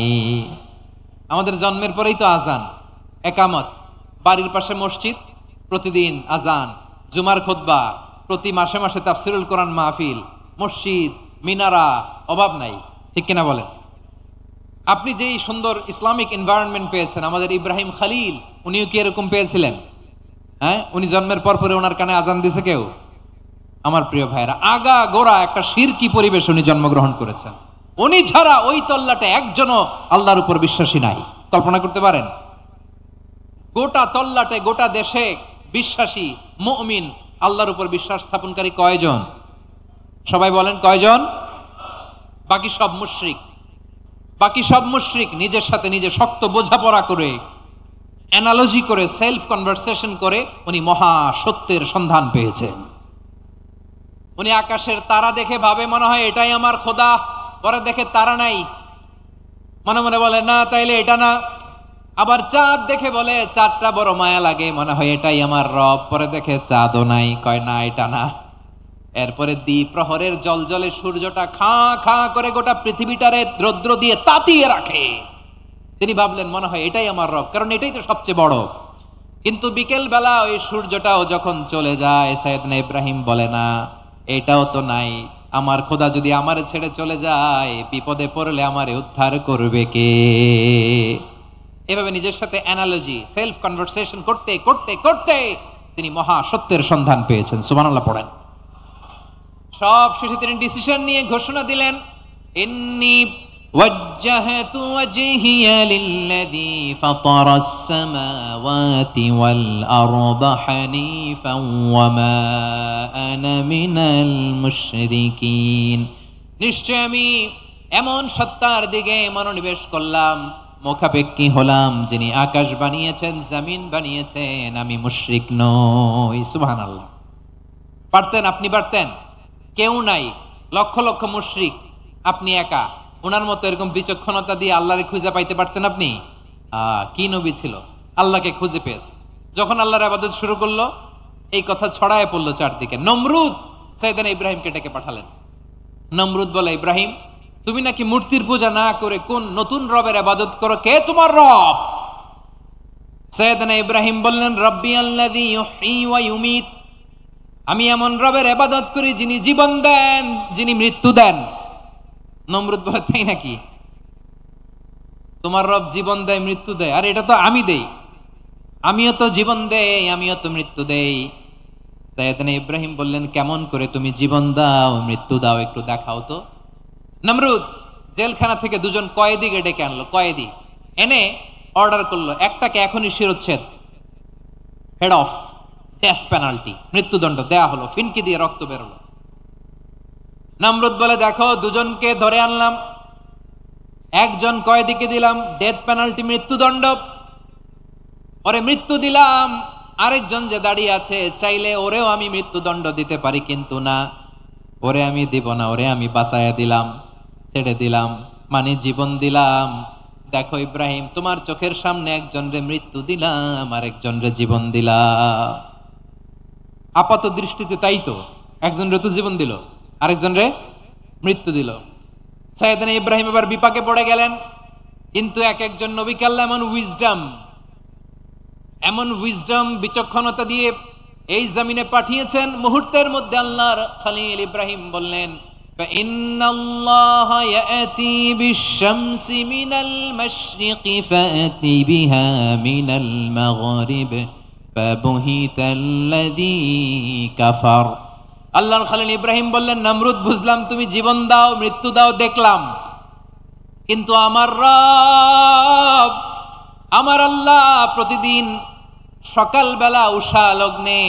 আমাদের জন্মের পরেই তো আজান, একামত, বাড়ির পাশে মসজিদ, প্রতিদিন আজান, জুমার খুতবা, প্রতি মাসে মাসে তাফসিরুল কোরআন মাহফিল, মসজিদ, মিনারা, অভাব নাই, ঠিক কিনা বলেন? আপনি যেই সুন্দর ইসলামিক এনভায়রনমেন্ট পেয়েছেন, আমাদের ইব্রাহিম খলিল উনিও কি এরকম পেয়েছিলেন? হ্যাঁ, উনি জন্মের পর পরে ওনার কানে আজান দিছে কেউ? আমার প্রিয় ভাইরা, আগা গোড়া একটা শিরকি পরিবেশ উনি জন্মগ্রহণ করেছেন। উনি ছাড়া ওই তল্লাটে একজনও আল্লাহর উপর বিশ্বাসী নাই। কল্পনা করতে পারেন? গোটা তল্লাটে, গোটা দেশে বিশ্বাসী মুমিন, আল্লাহর উপর বিশ্বাস স্থাপনকারী কয়জন? সবাই বলেন কয়জন? বাকি সব মুশরিক। বাকি সব মুশরিক নিজের সাথে নিজে শক্ত বোঝাপড়া করে, অ্যানালজি করে, সেলফ কনভারসেশন করে উনি মহা সত্যের সন্ধান পেয়েছেন। উনি আকাশের তারা দেখে ভাবে মনে হয় এটাই আমার খোদা, পরে দেখে তারা নাই, মনে মনে বলে না তাইলে এটা না। আবার চাঁদ দেখে বলে চাঁদটা বড় মায়া লাগে, মনে হয় এটাই আমার রব, পরে দেখে চাঁদও নাই, কয় না এটা না। এরপরে দ্বিপ্রহরের জলজলে সূর্যটা খাঁ খাঁ করে গোটা পৃথিবীটারে রৌদ্র দিয়ে তাতিয়ে রাখে। তিনি ভাবলেন মনে হয় এটাই আমার রব, কারণ এটাই তো সবচেয়ে বড়। কিন্তু বিকেল বেলা ওই সূর্যটাও যখন চলে যায়, সাইয়েদনা ইব্রাহিম বলে না এটাও তো নাই, আমার খোদা যদি আমারে ছেড়ে চলে যায়, বিপদে পড়লে আমারে উদ্ধার করবে কে? এভাবে নিজের সাথে অ্যানালজি, সেলফ কনভারসেশন করতে করতে করতে তিনি মহা সত্যের সন্ধান পেয়েছেন। সুবহানাল্লাহ পড়েন। সব শেষে তিনি ডিসিশন নিয়ে ঘোষণা দিলেন, ইন্নী ওয়াজ্জাহতু ওয়াজহিয়া লিল্লাযী ফাতারাস সামাওয়াতি ওয়াল আরদা হানিফান ওয়া মা আনা মিনাল মুশরিকিন। নিশ্চয় আমি এমন সত্তার দিকে মনোনিবেশ করলাম, মুখাপেক্ষী হলাম, যিনি আকাশ বানিয়েছেন, জমিন বানিয়েছেন, আমি মুশরিক নই। সুবহানাল্লাহ। পারতেন? আপনি পারতেন? কেউ নাই, লক্ষ লক্ষ মুশরিক, আপনি একা। ওনার মতো এরকম বিচক্ষণতা দিয়ে আল্লাহরে খুঁজে পাইতে পারতেন আপনি? কি নবী ছিল, আল্লাহকে খুঁজে পেয়েছে। যখন আল্লাহর ইবাদত শুরু করলো, এই কথা ছড়ায় পড়লো চারদিকে। নমরুদ সাইয়েদনা ইব্রাহিমকে ডেকে পাঠালেন। নমরুদ বলে, ইব্রাহিম তুমি নাকি মূর্তির পূজা না করে কোন নতুন রবের ইবাদত করো, কে তোমার রব? সাইয়েদনা ইব্রাহিম বললেন, রব্বি আল্লাযী ইউহয়ী ওয়া ইউমীত, আমি এমন রবের ইবাদত করি যিনি জীবন দেন, যিনি মৃত্যু দেন। নমরুদ বলে, তাই নাকি? তোমার রব জীবন দেয়, মৃত্যু দেয়? আর এটা তো আমি দেই, আমিও তো জীবন দেই, আমিও তো মৃত্যু দেই। সাইয়েদনা ইব্রাহিম বললেন, কেমন করে তুমি জীবন দাও, মৃত্যু দাও, একটু দেখাও তো। নমরুদ জেলখানা থেকে দুজন কয়েদিকে ডেকে আনলো। কয়েদি এনে অর্ডার করলো, একটাকে এখনই শিরোচ্ছেদ, হেড অফ, ডেথ পেনাল্টি, মৃত্যুদণ্ড দেয়া হলো। ফিনকি দিয়ে রক্ত বেরোলো। নমরুদ বলে, দেখো দুজনকে ধরে আনলাম, একজন কয়েদিকে দিলাম ডেথ পেনাল্টি, মৃত্যুদণ্ড, ওরে মৃত্যু দিলাম। আরেকজন যে দাঁড়িয়ে আছে, চাইলে ওরেও আমি মৃত্যুদণ্ড দিতে পারি, কিন্তু না, ওরে আমি দিব না, ওরে আমি বাঁচাইয়া দিলাম, ছেড়ে দিলাম, মানে জীবন দিলাম। দেখো ইব্রাহিম, তোমার চোখের সামনে একজন রে মৃত্যু দিলাম, আরেকজন রে জীবন দিলাম। আপাত দৃষ্টিতে তাই তো, একজন রে তো জীবন দিল, আরেকজন রে মৃত্যু দিল। সাইয়েদনা ইব্রাহিম এবার বিপাকে পড়ে গেলেন। কিন্তু এক একজন নবীকে আল্লাহ এমন উইজডম বিচক্ষণতা দিয়ে এই জমিনে পাঠিয়েছেন, মুহূর্তের মধ্যে আল্লাহর খলিল ইব্রাহিম বললেন, ইন্নাল্লাহা ইয়াতি বিশ-শামসি মিনাল মাশরিকি ফাতি বিহা মিনাল মাগরিব ফাবুহিতাল্লাযী কাফার। আল্লাহর খলিল ইব্রাহিম বললেন, নমরুদ বুঝলাম তুমি জীবন দাও, মৃত্যু দাও, দেখলাম, কিন্তু আমার রব, আমার আল্লাহ প্রতিদিন সকালবেলা উষা লগ্নে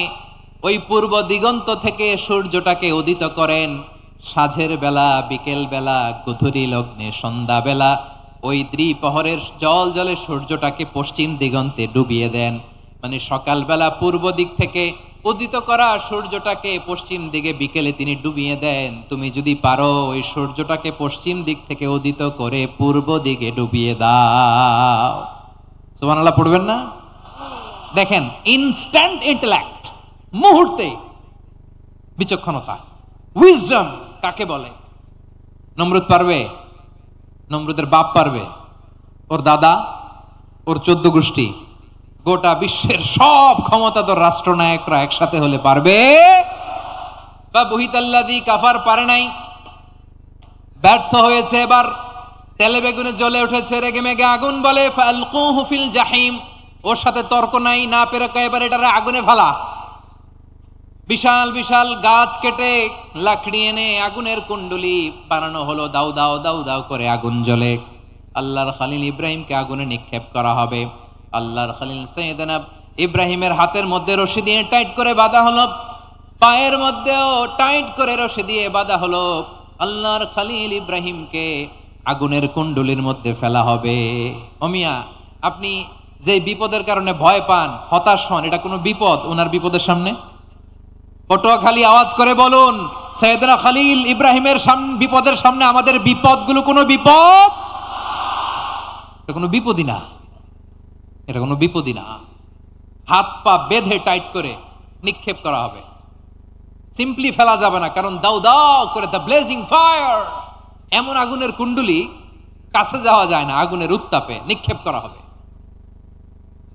ওই পূর্ব দিগন্ত থেকে সূর্যটাকে উদিত করেন, সাঁঝের বেলা, বিকেল বেলা, গধূলি লগ্নে, সন্ধ্যা বেলা ওই দ্বিপ্রহরের জল জলে সূর্যটাকে পশ্চিম দিগন্তে ডুবিয়ে দেন। মানে সকালবেলা পূর্ব দিক থেকে উদিত করা সূর্যটাকে পশ্চিম দিকে বিকেলে তিনি ডুবিয়ে দেন। তুমি যদি পারো ওই সূর্যটাকে পশ্চিম দিক থেকে উদিত করে পূর্ব দিকে ডুবিয়ে দাও। সুবহানাল্লাহ পড়বেন না? দেখেন, ইনস্ট্যান্ট ইন্টেলেক্ট, মুহূর্তে বিচক্ষণতা, উইজডম কাকে বলে? নমরুদ পারবে? নমরুদের বাপ পারবে? ওর দাদা, ওর 14 গোষ্ঠী, গোটা বিশ্বের সব ক্ষমতাধর রাষ্ট্রনায়করা একসাথে হলে পারবে? বা বুহিতাল্লাযী কাফার পারে নাই, ব্যর্থ হয়েছে। এবার তেলে বেগুনে জ্বলে উঠেছে, রেগে মেগে আগুন বলে ফালকুহু ফিল জাহিম। ওর সাথে তর্ক নাই, না পেরে এবার এটারে আগুনে ফেলা। বিশাল বিশাল গাছ কেটে লাকড়ি এনে আগুনের কুণ্ডলি বানানো হলো, দাউ দাউ দাউ দাউ করে আগুন জ্বলে। আল্লাহর খলিল ইব্রাহিমকে আগুনে নিক্ষেপ করা হবে। আল্লাহর খলিল সাইয়েদনা ইব্রাহিমের হাতের মধ্যে রশি দিয়ে টাইট করে বাঁধা হলো, পায়ের মধ্যেও টাইট করে রশি দিয়ে বাঁধা হলো। আল্লাহর খলিল ইব্রাহিমকে আগুনের কুণ্ডলির মধ্যে ফেলা হবে। ওমিয়া, আপনি যে বিপদের কারণে ভয় পান, হতাশ হন, এটা কোনো বিপদ ওনার বিপদের সামনে? পটুয়াখালী আওয়াজ করে বলুন, সাইয়েদনা খলিল ইব্রাহিমের বিপদের সামনে আমাদের বিপদগুলো কোনো বিপদ? এটা কোনো বিপদই না, এটা কোনো বিপদই না। হাত পা বেঁধে টাইট করে নিক্ষেপ করা হবে, সিম্পলি ফেলা যাবে না, কারণ দাউ দাউ করে দ্য ব্লেজিং ফায়ার, এমন আগুনের কুণ্ডলি, কাছে যাওয়া যায় না, আগুনের উত্তাপে নিক্ষেপ করা হবে।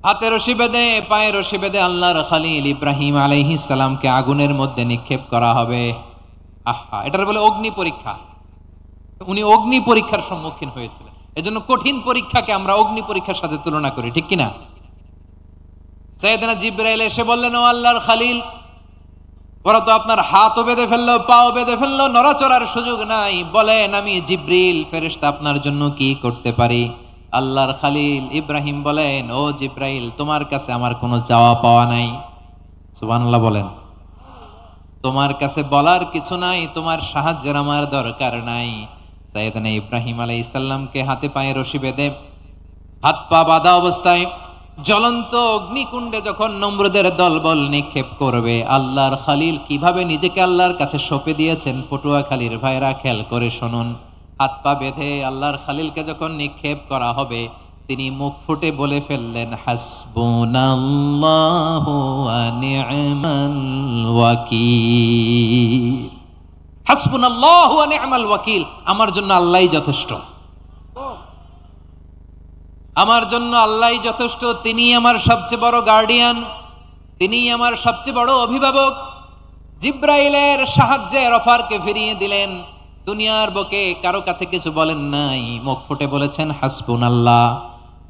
হাতে রশি বেঁধে, পায়ে রশি বেঁধে আল্লাহর খলিল ইব্রাহিম আলাইহিস সালামকে আগুনের মধ্যে নিক্ষেপ করা হবে। আহা, এটার বলে অগ্নি পরীক্ষা। উনি অগ্নি পরীক্ষার সম্মুখীন হয়েছিলেন, এজন্য কঠিন পরীক্ষাকে আমরা অগ্নি পরীক্ষার সাথে তুলনা করি, ঠিক কিনা? সাইয়েদনা জিবরাইল এসে বললেন, ও আল্লাহর খলিল, ওরা তো আপনার হাতও বেঁধে ফেললো, পাও বেঁধে ফেললো, নড়াচড়ার সুযোগ নাই, বলেন আমি জিবরিল ফেরেশতা আপনার জন্য কি করতে পারি? আল্লাহর খলিল ইব্রাহিম বলেন, ও জিবরাইল, তোমার কাছে আমার কোনো চাওয়া পাওয়া নাই। সুবহানাল্লাহ বলেন। তোমার কাছে বলার কিছু নাই, তোমার সাহায্যের আমার দরকার নাই। সাইয়েদনা ইব্রাহিম আলাইহিস সালামকে হাতে পায়ে রশি বেঁধে, হাত পা বাঁধা অবস্থায় জ্বলন্ত অগ্নিকুণ্ডে যখন নমরুদের দলবল নিক্ষেপ করবে, আল্লাহর খলিল কিভাবে নিজেকে আল্লাহর কাছে সঁপে দিয়েছেন, পটুয়াখালীর ভাইরা খেয়াল করে শুনুন। হাত পা বেঁধে আল্লাহর খলিলকে যখন নিক্ষেপ করা হবে, তিনি মুখ ফুটে বলে ফেললেন, হাসবুনাল্লাহু ওয়া নি'মাল ওয়াকিল। হাসবুনাল্লাহু ওয়া নি'মাল ওয়াকিল, আমার জন্য আল্লাহই যথেষ্ট, আমার জন্য আল্লাহই যথেষ্ট। তিনি আমার সবচেয়ে বড় গার্ডিয়ান, তিনি আমার সবচেয়ে বড় অভিভাবক। জিব্রাইলের সাহায্যের অফারকে ফিরিয়ে দিলেন, দুনিয়ার বুকে কারো কাছে কিছু বলেন নাই, মুখ ফুটে বলেছেন হাসবুনাল্লাহ।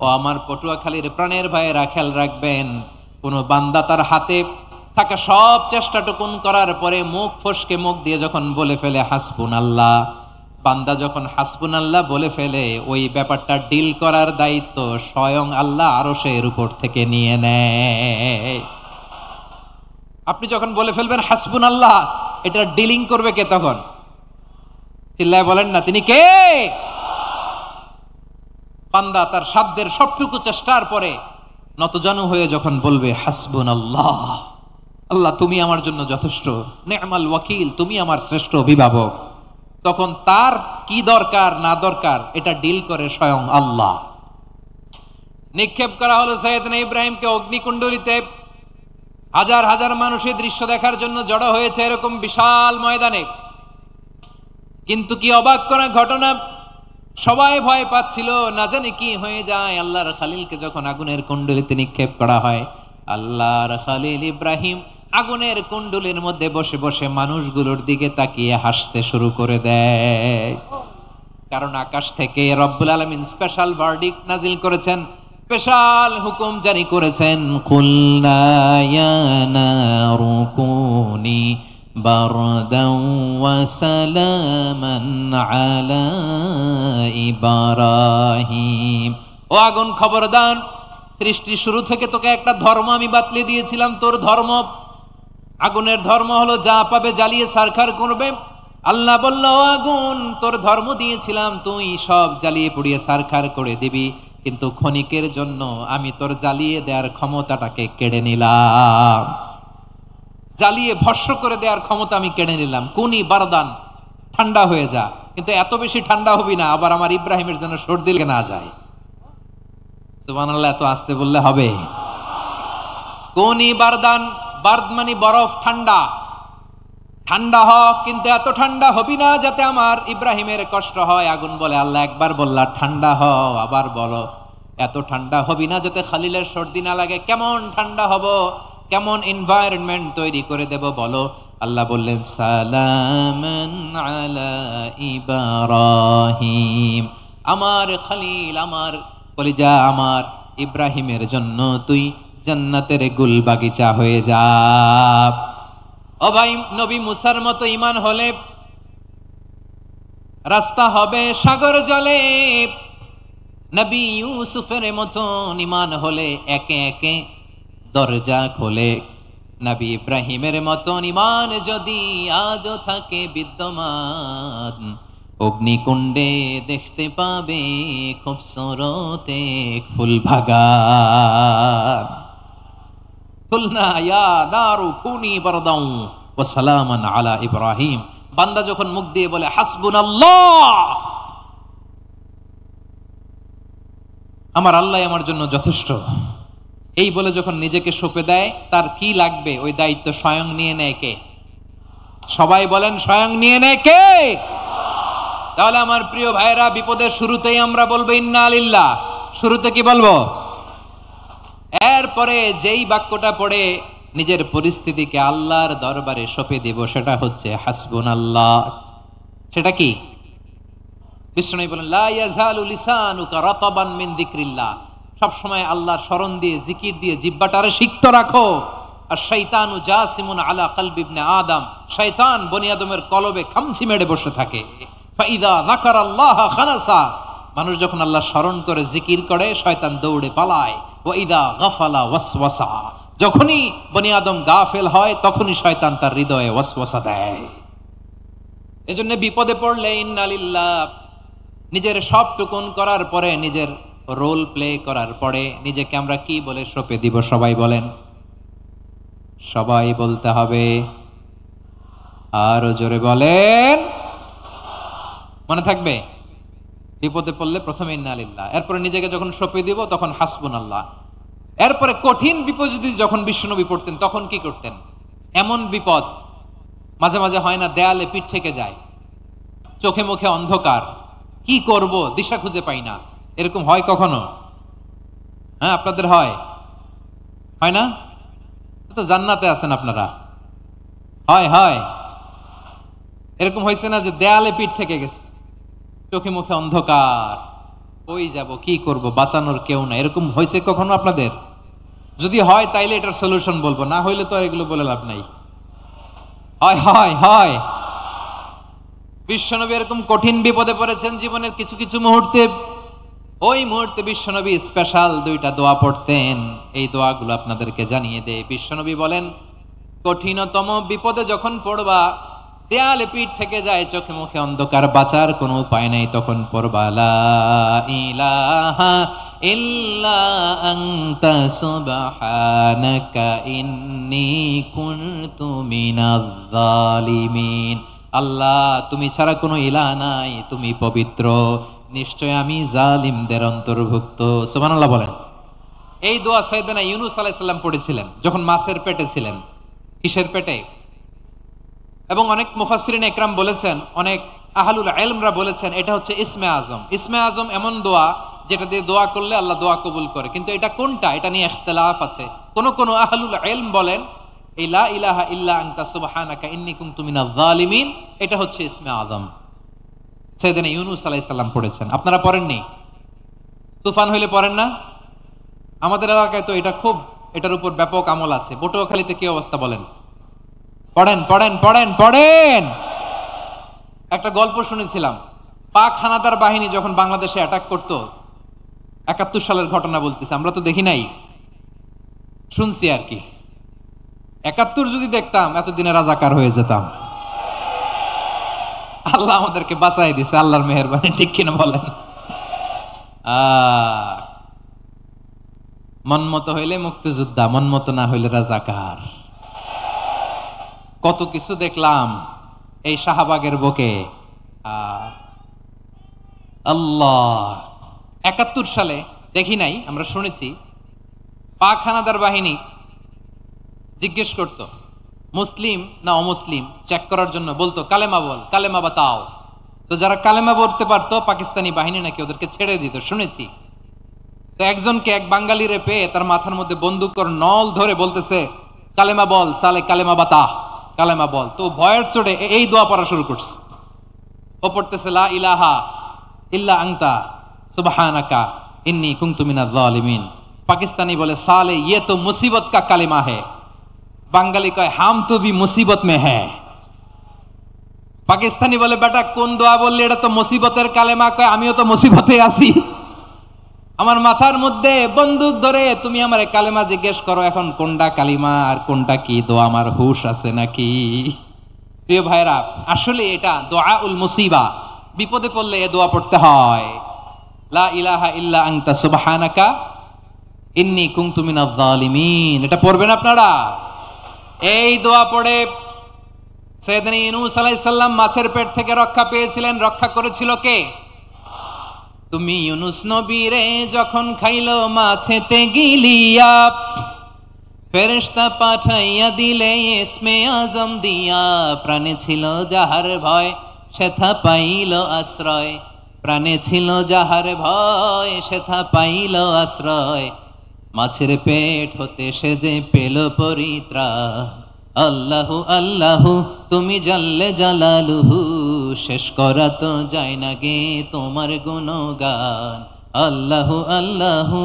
ও আমার পটুয়াখালীর প্রাণের ভাইয়েরা, খেয়াল রাখবেন, কোন বান্দা তার হাতে থাকা সব চেষ্টাটুকুন করার পরে মুখ ফসকে মুখ দিয়ে যখন বলে ফেলে হাসবুনাল্লাহ, বান্দা যখন হাসবুনাল্লাহ বলে ফেলে, ওই ব্যাপারটা ডিল করার দায়িত্ব স্বয়ং আল্লাহ আরশের উপর থেকে নিয়ে নেয়। আপনি যখন বলে ফেলবেন হাসবুনাল্লাহ, এটা ডিলিং করবে কে তখন? চিল্লায় বলেন না, তিনি কে? বান্দা তার সাধ্যের সবটুকু চেষ্টার পরে নতজানু হয়ে যখন বলবে হাসবুনাল্লাহ, আল্লাহ তুমি আমার জন্য যথেষ্ট, নি'মাল ওয়াকিল, তুমি আমার শ্রেষ্ঠ অভিভাবক, তখন তার কি দরকার না দরকার এটা ডিল করে স্বয়ং আল্লাহ। নিক্ষেপ করা হলো সাইয়েদনা ইব্রাহিমকে অগ্নিকুণ্ডলিতে। হাজার হাজার মানুষের দৃশ্য দেখার জন্য জড়ো হয়েছে এরকম বিশাল ময়দানে। কিন্তু কি অবাক করা ঘটনা, সবাই ভয় পাচ্ছিল, না জানি কি হয়ে যায়। আল্লাহর খালিলকে যখন আগুনের কুণ্ডলিতে নিক্ষেপ করা হয়, আল্লাহর খালিল ইব্রাহিম আগুনের কুণ্ডলীর মধ্যে বসে বসে মানুষগুলোর দিকে তাকিয়ে হাসতে শুরু করে দেয়। কারণ আকাশ থেকে রব্বুল আলামিন স্পেশাল ভার্ডিক্ট নাজিল করেছেন, স্পেশাল হুকুম জারি করেছেন, কুলনা ইয়া নারু কুনি বারদান ওয়া সালামান আলা ইব্রাহিম। ও আগুন খবরদার, সৃষ্টির শুরু থেকে তোকে একটা ধর্ম আমি বাতলে দিয়েছিলাম, তোর ধর্ম, আগুনের ধর্ম হলো যা পাবে জ্বালিয়ে ছারখার করবে। আল্লাহ বলল, আগুন তোর ধর্ম দিয়েছিলাম, তুই সব জ্বালিয়ে পুড়িয়ে ছারখার করে দিবি, কিন্তু ক্ষণিকের জন্য আমি তোর জ্বালিয়ে দেওয়ার ক্ষমতাটাকে কেড়ে নিলাম, জ্বালিয়ে ভস্ম করে দেওয়ার ক্ষমতা আমি কেড়ে নিলাম। কুনি বারদান, ঠান্ডা হয়ে যা, কিন্তু এত বেশি ঠান্ডা হবি না আবার আমার ইব্রাহিমের জন্য সর্দি লেগে না যায়। সুবহানাল্লাহ, এত আস্তে বললে হবে? কুনি বারদান, বার্দ মানে বরফ, ঠান্ডা, ঠান্ডা হ, কিন্তু এত ঠান্ডা হবি না যাতে আমার ইব্রাহিমের কষ্ট হয়। আগুন বলে, আল্লাহ একবার বললা ঠান্ডা হ, আবার বলো এত ঠান্ডা হবি না যাতে খালিলের সর্দি না লাগে। কেমন ঠান্ডা হব, কেমন এনভায়রনমেন্ট তৈরি করে দেব বলো? আল্লাহ বললেন, সালামান আলা ইব্রাহিম, আমার খালিল, আমার কলিজা, আমার ইব্রাহিমের জন্য তুই জান্নাতের গুল বাগিচা হয়ে যা। ও ভাই, নবী মুসার মতো ঈমান হলে রাস্তা হবে সাগর জলে, নবী ইউসুফের মতন ঈমান হলে একে একে দরজা খোলে। নবী ইব্রাহিমের মতন ঈমান যদি আজও থাকে বিদ্যমান, অগ্নিকুণ্ডে দেখতে পাবে খুবসুরত এক ফুল বাগান। কুলনা ইয়া নারু কুনি বারদান ওয়া সালামান আলা ইব্রাহিম। বান্দা যখন মুখ দিয়ে বলে হাসবুনাল্লাহ, আমার আল্লাহ আমার জন্য যথেষ্ট, এই বলে যখন নিজেকে সঁপে দেয়, তার কি লাগবে ওই দায়িত্ব স্বয়ং নিয়ে নেয় কে? সবাই বলেন, স্বয়ং নিয়ে নেয় কে? তাহলে আমার প্রিয় ভাইরা, বিপদের শুরুতেই আমরা বলবো ইন্না লিল্লাহ। শুরুতে কি বলবো? এরপরে যেই বাক্যটা পড়ে নিজের পরিস্থিতিকে আল্লাহর দরবারে সঁপে দিব, সেটা হচ্ছে হাসবুনাল্লাহ। সেটা কি? বিষ্ণু বলেন, লা ইয়াজালু লিসানুকা রাতাবান মিন যিকরিল্লাহ, সব সময় আল্লাহর স্মরণ দিয়ে, জিকির দিয়ে জিহ্বাটারে সিক্ত রাখো। আর শয়তানু জাসিমুন আলা কলবি ইবনে আদম, শয়তান বনি আদমের কলবে খামচি মেরে বসে থাকে। ফাইদা যাকারাল্লাহ খানাসা, মানুষ যখন আল্লাহ স্মরণ করে, জিকির করে, শয়তান দৌড়ে পালায়। ওয়া ইদা গাফালা ওয়াসওয়াসা, যখনই বনি আদম গাফেল হয় তখনই শয়তান তার হৃদয়ে ওয়াসওয়াসা দেয়। এজন্য বিপদে পড়লে ইন্না লিল্লাহ, নিজের সব টুকুন করার পরে, নিজের রোল প্লে করার পরে নিজেকে আমরা কি বলে সঁপে দিব? সবাই বলেন, সবাই বলতে হবে, আরো জোরে বলেন, মনে থাকবে? বিপদে পড়লে প্রথমে ইন্না লিল্লাহ, এরপরে নিজেকে যখন সঁপে দিব তখন হাসবুনাল্লাহ। এরপরে কঠিন বিপদ যদি যখন বিশ্বনবী পড়তেন তখন কি করতেন? এমন বিপদ মাঝে মাঝে হয় না, দেয়ালে পিঠ থেকে যায়, চোখে মুখে অন্ধকার, কি করব দিশা খুঁজে পাই না, এরকম হয় কখনো? হ্যাঁ, আপনাদের হয়? হয় না? তো জান্নাতে আছেন আপনারা। হয় হয়, এরকম হয়েছে না যে দেয়ালে পিঠ থেকে গেছে, চোখে মুখে অন্ধকার, কই যাব, কি করব, বাঁচানোর কেউ না, এরকম হয়েছে কখনো আপনাদের? যদি হয় তাইলে এটার সলিউশন বলবো, না হইলে তো এগুলো বলে লাভ নাই। হয় হয় হয়, বিশ্বনবী এরকম কঠিন বিপদে পড়েছেন জীবনের কিছু কিছু মুহূর্তে। ওই মুহূর্তে বিশ্বনবী স্পেশাল দুইটা দোয়া পড়তেন, এই দোয়াগুলো আপনাদেরকে জানিয়ে দেয়। বিশ্বনবী বলেন, কঠিনতম বিপদে যখন পড়বা দেয়ালে পিঠ থেকে যায়, চোখে মুখে অন্ধকার, বাঁচার কোনো উপায় নাই, তখন পড়বা লা ইলাহা ইল্লা আনতা সুবহানাকা ইন্নী কুনতু মিনাজ জালিমিন। আল্লাহ, তুমি ছাড়া কোনো ইলাহ নাই, তুমি পবিত্র, নিশ্চয় আমি জালিমদের অন্তর্ভুক্ত। সুবহানাল্লাহ বলেন। এই দোয়া সাইয়েদনা ইউনূস আলাইহিস সালাম পড়েছিলেন যখন মাছের পেটে ছিলেন। কিসের পেটে? এবং অনেক মুফাসসিরিন ইকরাম বলেছেন, অনেক আহলুল ইলমরা বলেছেন এটা হচ্ছে ইসমে আজম। ইসমে আজম এমন দোয়া যেটা দিয়ে দোয়া করলে আল্লাহ দোয়া কবুল করে, কিন্তু এটা কোনটা এটা নিয়ে ইখতিলাফ আছে। কোন কোন আহলুল ইলম বলেন এই লা ইলাহা ইল্লা আনতা সুবহানাকা ইন্নী কুনতু মিনাজ জালিমিন এটা হচ্ছে ইসমে আজম। সাইয়েদনা ইউনূস আলাইহিস সালাম পড়েছেন, আপনারা পড়েননি? তুফান হইলে পড়েন না? আমাদের এলাকায় তো এটা খুব, এটার উপর ব্যাপক আমল আছে। পটুয়াখালীতে কি অবস্থা বলেন? পড়েন পড়েন পড়েন পড়েন। একটা গল্প শুনেছিলাম, পাক হানাদার বাহিনী যখন বাংলাদেশে অ্যাটাক করতো, ৭১ সালের ঘটনা বলতেছে, আমরা তো দেখি নাই, শুনছি আর কি। ৭১ যদি দেখতাম এতদিনে রাজাকার হয়ে যেতাম। আল্লাহ আমাদেরকে বাঁচাই দিছে, আল্লাহর মেহেরবানি, ঠিক কিনা বলেন? মন মতো হইলে মুক্তিযোদ্ধা, মন মতো না হইলে রাজাকার। কত কিছু দেখলাম এই শাহবাগের বুকে। আল্লাহ, ৭১ সালে দেখি নাই, আমরা শুনেছি পাক হানাদার বাহিনী জিজ্ঞেস করত মুসলিম না অমুসলিম চেক করার জন্য, বলতো কালেমা বল, কালেমা বাতাও। তো যারা কালেমা বলতে পারতো পাকিস্তানি বাহিনী নাকি ওদেরকে ছেড়ে দিত, শুনেছি। তো একজনকে, এক বাঙালিরে পেয়ে তার মাথার মধ্যে বন্দুক নল ধরে বলতেছে কালেমা বল সালে, কালেমা বাতা, কালেমা বল। তো ভয়ের চোটে এই দোয়া পড়া শুরু করছে। ও পড়তেছে লা ইলাহা ইল্লা আনতা সুবহানাকা ইন্নী কুনতু মিনাজ জালিমিন। পাকিস্তানি বলে সালে ये तो मुसीबत का কালেমা है। বাঙালি কয় হাম তো ভি মুসিবত মে হ্যায়। পাকিস্তানি বলে বেটা কোন দোয়া বললি, এটা তো মুসিবতের কালেমা। কয় আমিও তো মুসিবতে আছি, আমার মাথার মধ্যে বন্দুক ধরে তুমি আমার কালেমা জিজ্ঞেস করো, এখন কোনটা কালিমা আর কোনটা কি দোয়া আমার হুশ আছে নাকি? প্রিয় ভাইরা, আসলে এটা দোয়াউল মুসিবা, বিপদে পড়লে এ দোয়া পড়তে হয়। লা ইলাহা ইল্লা আনতা সুবহানাকা ইন্নী কুনতু মিনাজ জালিমিন, এটা পড়বেন আপনারা। এই দোয়া পড়ে সাইয়েদনা ইউনূস আলাইহিস সালাম মাছের পেট থেকে রক্ষা পেয়েছিলেন। রক্ষা করেছিল কে? তুমি ইউনূস নবীরে যখন খাইলো মাছেতে গিলিয়া, ফেরেশতা পাঠাইয়া দিলে ইসমে আজম দিয়া। প্রাণে ছিল যাহার ভয় সেথা পাইল আশ্রয়, প্রাণে ছিল যাহার ভয় সেথা পাইল আশ্রয়। মাছের পেট হতে সে যে পেল পরিত্রাণ। আল্লাহু আল্লাহু তুমি জাল্লে জালালুহু, শেষ করা তো যায় না গে তোমার গুণগান। আল্লাহু আল্লাহু,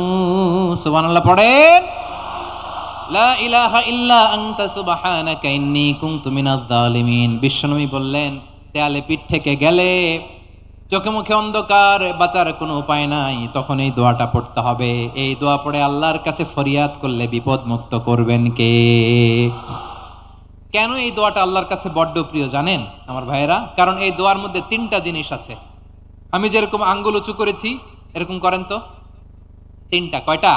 সুবহানাল্লাহ পড়েন। লা ইলাহা ইল্লা আনতা সুবহানাকা ইন্নী কুনতু মিনাজ জালিমিন। বিশ্বনবী বললেন দেয়ালে পিঠ থেকে গেলে, চোখে মুখে অন্ধকার, বাঁচার কোনো উপায় নাই, তখন এই দোয়াটা পড়তে হবে। এই দোয়া পড়ে আল্লাহর কাছে ফরিয়াদ করলে বিপদ মুক্ত করবেন কে? কেন এই দোয়াটা আল্লাহর কাছে বড্ড প্রিয় জানেন আমার ভাইয়েরা? কারণ এই দোয়ার মধ্যে 3টা জিনিস আছে। আমি যেরকম আঙ্গুল উঁচু করেছি এরকম করেন তো। 3টা, কয়টা?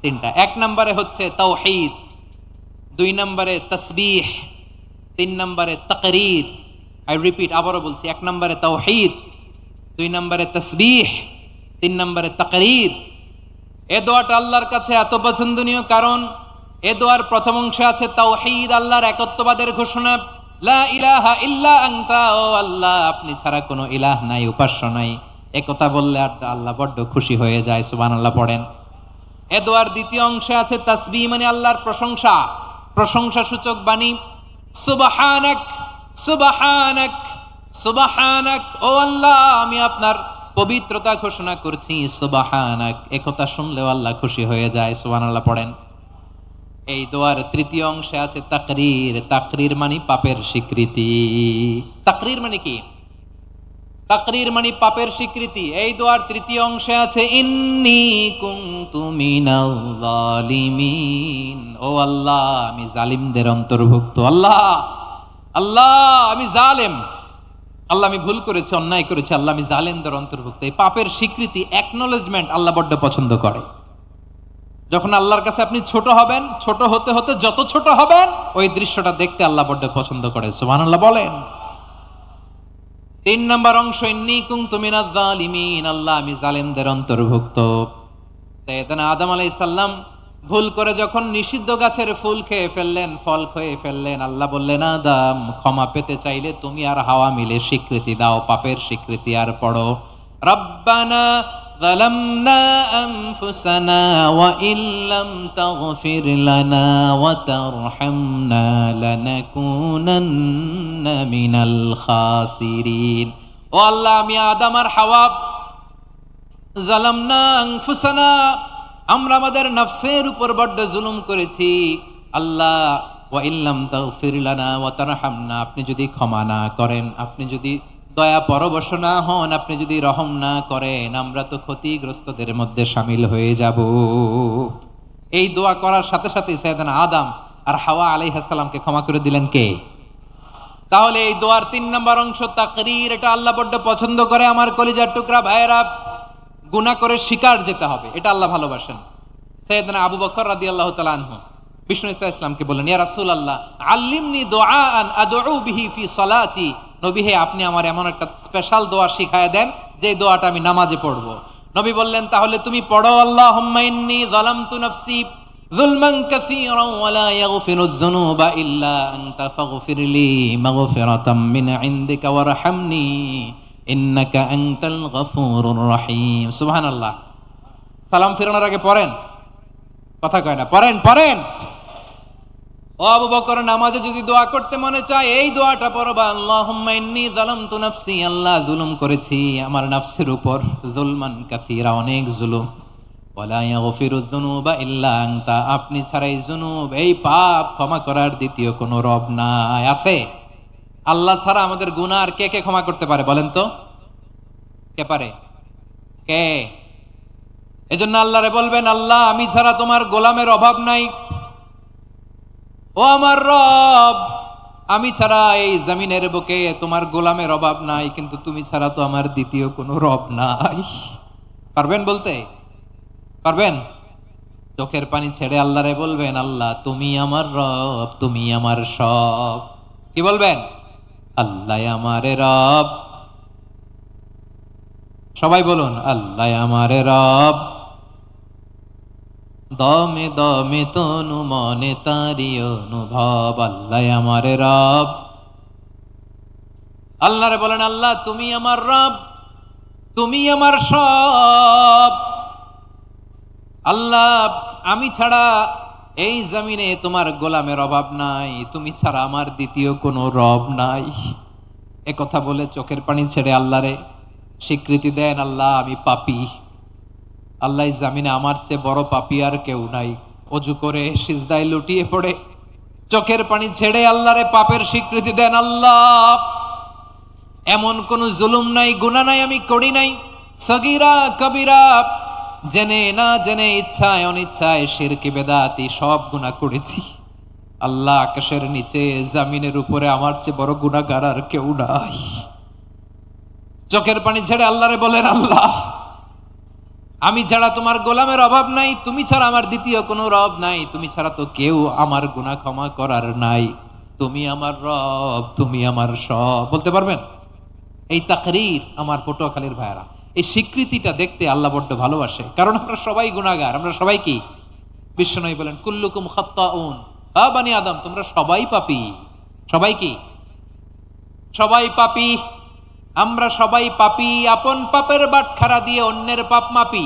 3টা। 1 নম্বরে হচ্ছে তাওহীদ, 2 নম্বরে তাসবিহ, 3 নম্বরে তাকরীর। আই রিপিট, আবারও বলছি, 1 নম্বরে তাওহীদ, 2 নম্বরে তাসবিহ, 3 নম্বরে তাকরীর। এই দোয়াটা আল্লাহর কাছে এত পছন্দনীয় কারণ এ দোয়ার প্রথম অংশে আছে তাওহীদ, আল্লাহর একত্ববাদের ঘোষণা। লা ইলাহা ইল্লা আনতা, ও আল্লাহ আপনি ছাড়া কোনো ইলাহ নাই, উপাস্য নাই। একথা বললে আল্লাহ বড্ড খুশি হয়ে যায়, সুবহানাল্লাহ পড়েন। এ দোয়ার দ্বিতীয় অংশে আছে তাসবিহ, মানে আল্লাহর প্রশংসা, প্রশংসা সূচক বাণী। সুবহানাক সুবহানাক সুবহানাক, ও আল্লাহ আমি আপনার পবিত্রতা ঘোষণা করছি, সুবহানাক। একথা শুনলেও আল্লাহ খুশি হয়ে যায়, সুবহানাল্লাহ পড়েন। এই দোয়ার তৃতীয় অংশে আছে তাকরীর, তাকরীর মানে পাপের স্বীকৃতি। তাকরীর মানে কি? তাকরীর মানে পাপের স্বীকৃতি। এই দোয়ার তৃতীয় অংশে আছে ইন্নী কুনতু মিনাল জালিমিন, ও আল্লাহ আমি জালিমদের অন্তর্ভুক্ত। আল্লাহ আল্লাহ আমি জালেম, আল্লাহ আমি ভুল করেছি, অন্যায় করেছি, আল্লাহ আমি জালেমদের অন্তর্ভুক্ত। এই পাপের স্বীকৃতি, অ্যাকনোলেজমেন্ট আল্লাহ বড্ড পছন্দ করে। যখন আল্লাহর কাছে আপনি ছোট হবেন, ছোট হতে হতে যত ছোট হবেন, ওই দৃশ্যটা দেখতে আল্লাহ বড্ড পছন্দ করে। সুবহানাল্লাহ বলেন। 3 নম্বর অংশ, ইন্নী কুনতু মিনাজ জালিমিন, আল্লাহ আমি জালেমদের অন্তর্ভুক্ত। সাইয়েদনা আদম আলাইহিস সালাম ভুল করে যখন নিষিদ্ধ গাছের ফুল খেয়ে ফেললেন, ফল খেয়ে ফেললেন, আল্লাহ বললেন আদম ক্ষমা পেতে চাইলে তুমি আর হাওয়া মিলে স্বীকৃতি দাও, পাপের স্বীকৃতি। আর পড়ো, রব্বানা যালামনা আনফুসানা ওয়া ইল্লাম তাগফির লানা ওয়া তারহামনা লানাকুনান্না মিনাল খাসিরিন। ও আল্লাহ আমি আদম আর হাওয়া যালামনা আনফুসানা, আমরা আমাদের নফসের উপর বড্ড জুলুম করেছি। আল্লাহ ওয়া ইল্লাম তাগফির লানা ওয়া তারহামনা, আপনি যদি ক্ষমা না করেন, আপনি যদি দয়া পরবশ না হন, আপনি যদি রহম না করেন, আমরা তো ক্ষতিগ্রস্তদের মধ্যে শামিল হয়ে যাব। এই দোয়া করার সাথে সাথে সাইয়েদনা আদম আর হাওয়া আলাইহিস সালামকে ক্ষমা করে দিলেন কে? তাহলে এই দোয়ার 3 নম্বর অংশ তাকরীর, এটা আল্লাহ বড্ড পছন্দ করে। আমার কলিজার টুকরা ভাইয়েরা, গুনাহ করে শিকার যেতে হবে, এটা আল্লাহ ভালোবাসেন। সাইয়েদনা আবু বকর রাদিয়াল্লাহু তাআলা আনহু বিষ্ণু ইসলামকে বললেন, ইয়া রাসূলুল্লাহ আল্লিমনি দুআআন আদউ বিহি ফি সালাতি, নবী হে আপনি আমার এমন একটা স্পেশাল দোয়া শিখায় দেন যে দোয়াটা আমি নামাজে পড়ব। নবী বললেন, তাহলে তুমি পড়ো, আল্লাহুম্মা ইন্নী যালামতু নাফসি যুলমান কাসীরান ওয়া লা ইয়াগফিরুয যুনুবা ইল্লা আনতা ফাগফিরলি মাগফিরাতাম মিন ইনদিকা ওয়ারহামনি ইন্নাকা আনতাল গফুরুর রহিম। সুবহানাল্লাহ। সালাম ফিরানোর আগে পড়েন, কথা কয় না, পড়েন পড়েন। ও আবু বকর, নামাজে যদি দোয়া করতে মনে চায় এই দোয়াটা পড়বা, আল্লাহুম্মা ইন্নী যালামতু নাফসি, আল্লাহ জুলুম করেছি আমার নফসের উপর, যুলমান কাসীরা, অনেক জুলুম, ওয়া লা ইয়াগফিরুয যুনুবা ইল্লা আনতা, আপনি ছাড়া এই জুনুব, এই পাপ ক্ষমা করার দ্বিতীয় কোনো রব নাই। আছে? আল্লাহ ছাড়া আমাদের গুনাহ আর কে কে ক্ষমা করতে পারে বলেন তো? কে পারে? কে? এজন্য আল্লাহরে বলবেন, আল্লাহ আমি ছাড়া তোমার গোলামের অভাব নাই, ও আমার রব আমি ছাড়া এই জমিনের বুকে তোমার গোলামের অভাব নাই, কিন্তু তুমি ছাড়া তো আমার দ্বিতীয় কোনো রব নাই। পারবেন বলতে? পারবেন? চোখের পানি ছেড়ে আল্লাহরে বলবেন, আল্লাহ তুমি আমার রব, তুমি আমার সব। কি বলবেন? আল্লাহ আমারে রব। সবাই বলুন, আল্লাহ আমারে রব, দমে দমে তনু মনে তারি অনুভব, আল্লাহ আমারে রব। আল্লাহরে বলেন, আল্লাহ তুমি আমার রব, তুমি আমার সব। আল্লাহ আমি ছাড়া এই জমিনে তোমার গোলামের অভাব নাই, তুমি ছাড়া আমার দ্বিতীয় কোনো রব নাই। এ কথা বলে চোখের পানি ছেড়ে আল্লাহরে স্বীকৃতি দেন, আল্লাহ আমি পাপী, আল্লাহ জামিনে আমার চেয়ে বড় পাপী আর কেউ নাই। অজু করে সিজদায় লুটিয়ে পড়ে চোখের পানি ছেড়ে আল্লাহরে পাপের স্বীকৃতি দেন, আল্লাহ এমন কোন জুলুম নাই, গুনাহ নাই আমি করি নাই, সগীরা কবিরা, জেনে না জেনে, ইচ্ছায় অনিচ্ছায়, শিরকি বেদাতি সব গুনাহ করেছি। আল্লাহ আকাশের নিচে জমিনের উপরে আমার চেয়ে বড় গুনাহগার আর কেউ নাই। চোখের পানি ছেড়ে আল্লাহরে বলেন, আল্লাহ আমি ছাড়া তোমার গোলামের অভাব নাই, তুমি ছাড়া আমার দ্বিতীয় কোনো রব নাই, তুমি ছাড়া তো কেউ আমার গুনাহ ক্ষমা করার নাই, তুমি আমার রব, তুমি আমার সব। বলতে পারবেন? এই তাকরীর আমার পটুয়াখালীর ভাইয়েরা, এই স্বীকৃতিটা দেখতে আল্লাহ বড্ড ভালোবাসে, কারণ আমরা সবাই গুনাহগার, আমরা সবাই কি? বিশ্বনবী বলেন, কুল্লুকুম খাত্তাউন, বানি আদম তোমরা সবাই পাপী। সবাই কি? সবাই পাপী। আমরা সবাই পাপী, আপন পাপের বাটখারা দিয়ে অন্যের পাপ মাপি।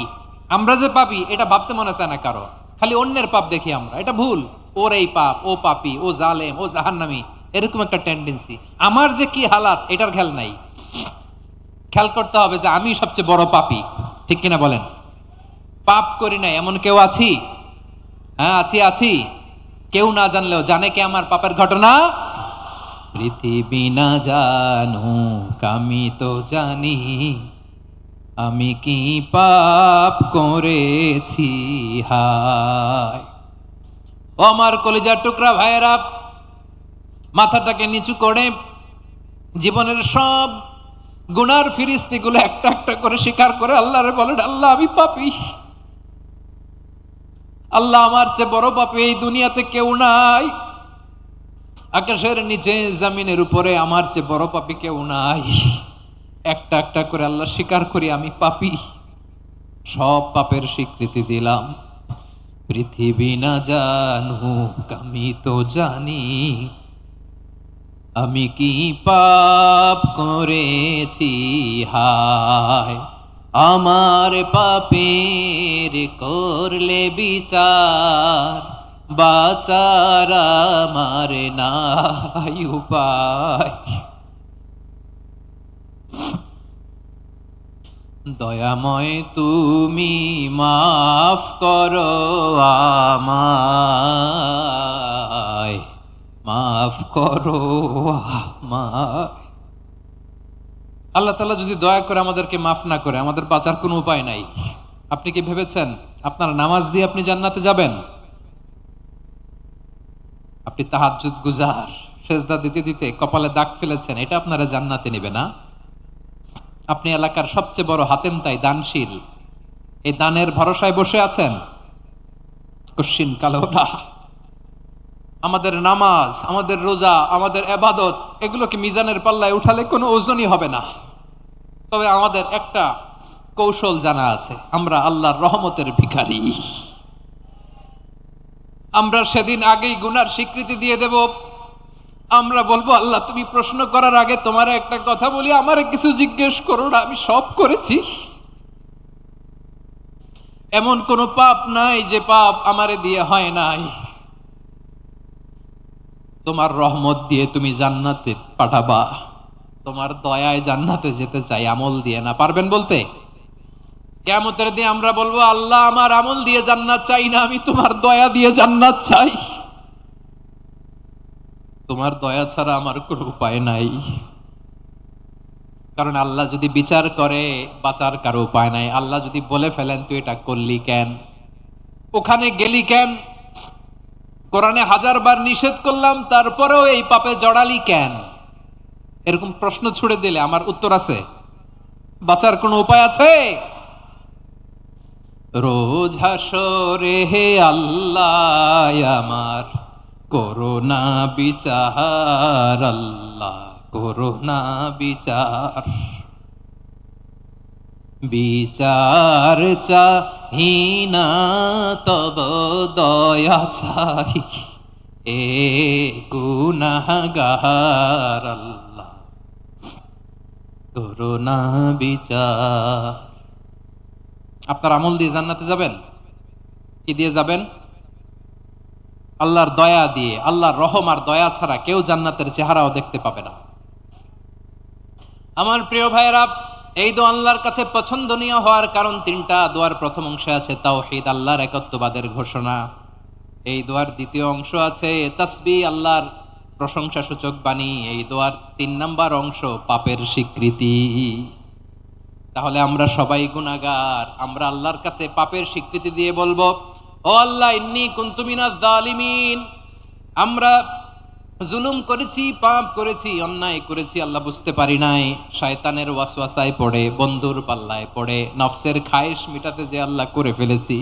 আমরা যে পাপী এটা ভাবতে মনে চায় না কারো, খালি অন্যের পাপ দেখি আমরা, এটা ভুল। ওর এই পাপ, ও পাপী, ও জালেম, ও জাহান্নামী, এরকম একটা টেন্ডেন্সি। আমার যে কি হালাত এটার খেয়াল নাই। খেয়াল করতে হবে যে আমি সবচেয়ে বড় পাপী, ঠিক কিনা বলেন? পাপ করি না এমন কেউ আছি? হ্যাঁ আছি, আছি। কেউ না জানলেও জানে কে আমার পাপের ঘটনা? পৃথিবী না জানুক আমি তো জানি, আমি কি পাপ করেছি হায়। ও আমার কলিজার টুকরা ভাইয়েরা, মাথাটাকে নিচু করে জীবনের সব গুনার ফিরিস্তিগুলো একটা একটা করে স্বীকার করে আল্লাহরে বলেন, আল্লাহ আমি পাপী, আল্লাহ আমার চেয়ে বড় পাপী এই দুনিয়াতে কেউ নাই, আকাশের নিচে জমিনের উপরে আমার চেয়ে বড় পাপী কেউ নাই। একটা একটা করে আল্লাহ স্বীকার করি আমি পাপী, সব পাপের স্বীকৃতি দিলাম। পৃথিবী না জানুক আমি তো জানি, আমি কি পাপ করেছি হায়, আমার পাপের করলে বিচার, বাঁচার আমার নাই উপায়। দয়াময় তুমি মাফ করো আমায়, মাফ করো আমায়। আল্লাহ তাআলা যদি দয়া করে আমাদেরকে মাফ না করে, আমাদের বাঁচার কোনো উপায় নাই। আপনি কি ভেবেছেন আপনার নামাজ দিয়ে আপনি জান্নাতে যাবেন? আপনি তাহাজ্জুদ গুজার, সেজদা দিতে দিতে কপালে দাগ ফেলেছেন, এটা আপনারা জান্নাতে নেবে না? আপনি এলাকার সবচেয়ে বড় হাতেম তাই দানশীল, এই দানের ভরসায় বসে আছেন, কশিন কালো না। আমাদের নামাজ, আমাদের রোজা, আমাদের ইবাদত, এগুলোকে মিজানের পাল্লায় উঠালে কোনো ওজনই হবে না। তবে আমাদের একটা কৌশল জানা আছে, আমরা আল্লাহর রহমতের ভিখারি। আমরা সেদিন আগেই গুনার স্বীকৃতি দিয়ে দেব। আমরা বলবো, আল্লাহ তুমি প্রশ্ন করার আগে তোমার একটা কথা বলি, আমারে কিছু জিজ্ঞেস করো না, আমি সব করেছি। এমন কোন পাপ নাই যে পাপ আমারে দিয়ে হয় নাই। তোমার রহমত দিয়ে তুমি জান্নাতে পাঠাবা, তোমার দয়ায় জান্নাতে যেতে চাই, আমল দিয়ে না। পারবেন বলতে? কিয়ামতের দিন আমরা বলবো, আল্লাহ আমার আমল দিয়ে জান্নাত চাই না, আমি তোমার দয়া দিয়ে জান্নাত চাই। তোমার দয়া ছাড়া আমার কোনো উপায় নাই। কারণ আল্লাহ যদি বিচার করে, বাঁচার কারো উপায় নাই। আল্লাহ যদি বলে ফেলেন তুই এটা করলি কেন, ওখানে গেলি কেন, কোরআনে 1000 বার নিষেধ করলাম তারপরেও এই পাপে জড়ালি কেন, এরকম প্রশ্ন ছুড়ে দিলে আমার উত্তর আছে? বাঁচার কোনো উপায় আছে? রোজ হাসরে হে আল্লাহ আমার করোনা বিচার, আল্লাহ করোনা বিচার, বিচার চাহি না তব দয়া চাই, এ গুনাহগার আল্লাহ করোনা বিচার। আপনার আমল দিয়ে জান্নাতে যাবেন? কি দিয়ে যাবেন? আল্লাহর দয়া দিয়ে। আল্লাহর রহম আর দয়া ছাড়া কেউ জান্নাতের চেহারাও দেখতে পাবে না। আমার প্রিয় ভাইয়েরা, এই দোয়া আল্লাহর কাছে পছন্দনীয় হওয়ার কারণ 3টা। দোয়ার প্রথম অংশে আছে তাওহীদ, আল্লাহর একত্ববাদের ঘোষণা। এই দোয়ার দ্বিতীয় অংশ আছে তাসবিহ, আল্লাহর প্রশংসা সূচক বাণী। এই দোয়ার 3 নাম্বার অংশ পাপের স্বীকৃতি। তাহলে আমরা সবাই গুনাহগার। আমরা আল্লাহর কাছে পাপের স্বীকৃতি দিয়ে বলবো, ও আল্লাহ ইন্নী কুনতু মিনাজ জালিমিন, আমরা জুলুম করেছি, পাপ করেছি, অন্যায় করেছি, আল্লাহ বুঝতে পারি নাই, শয়তানের ওয়াসওয়াসায় পড়ে, বন্ধুর পাল্লায় পড়ে, নফসের খায়েশ মিটাতে যে আল্লাহ করে ফেলেছি।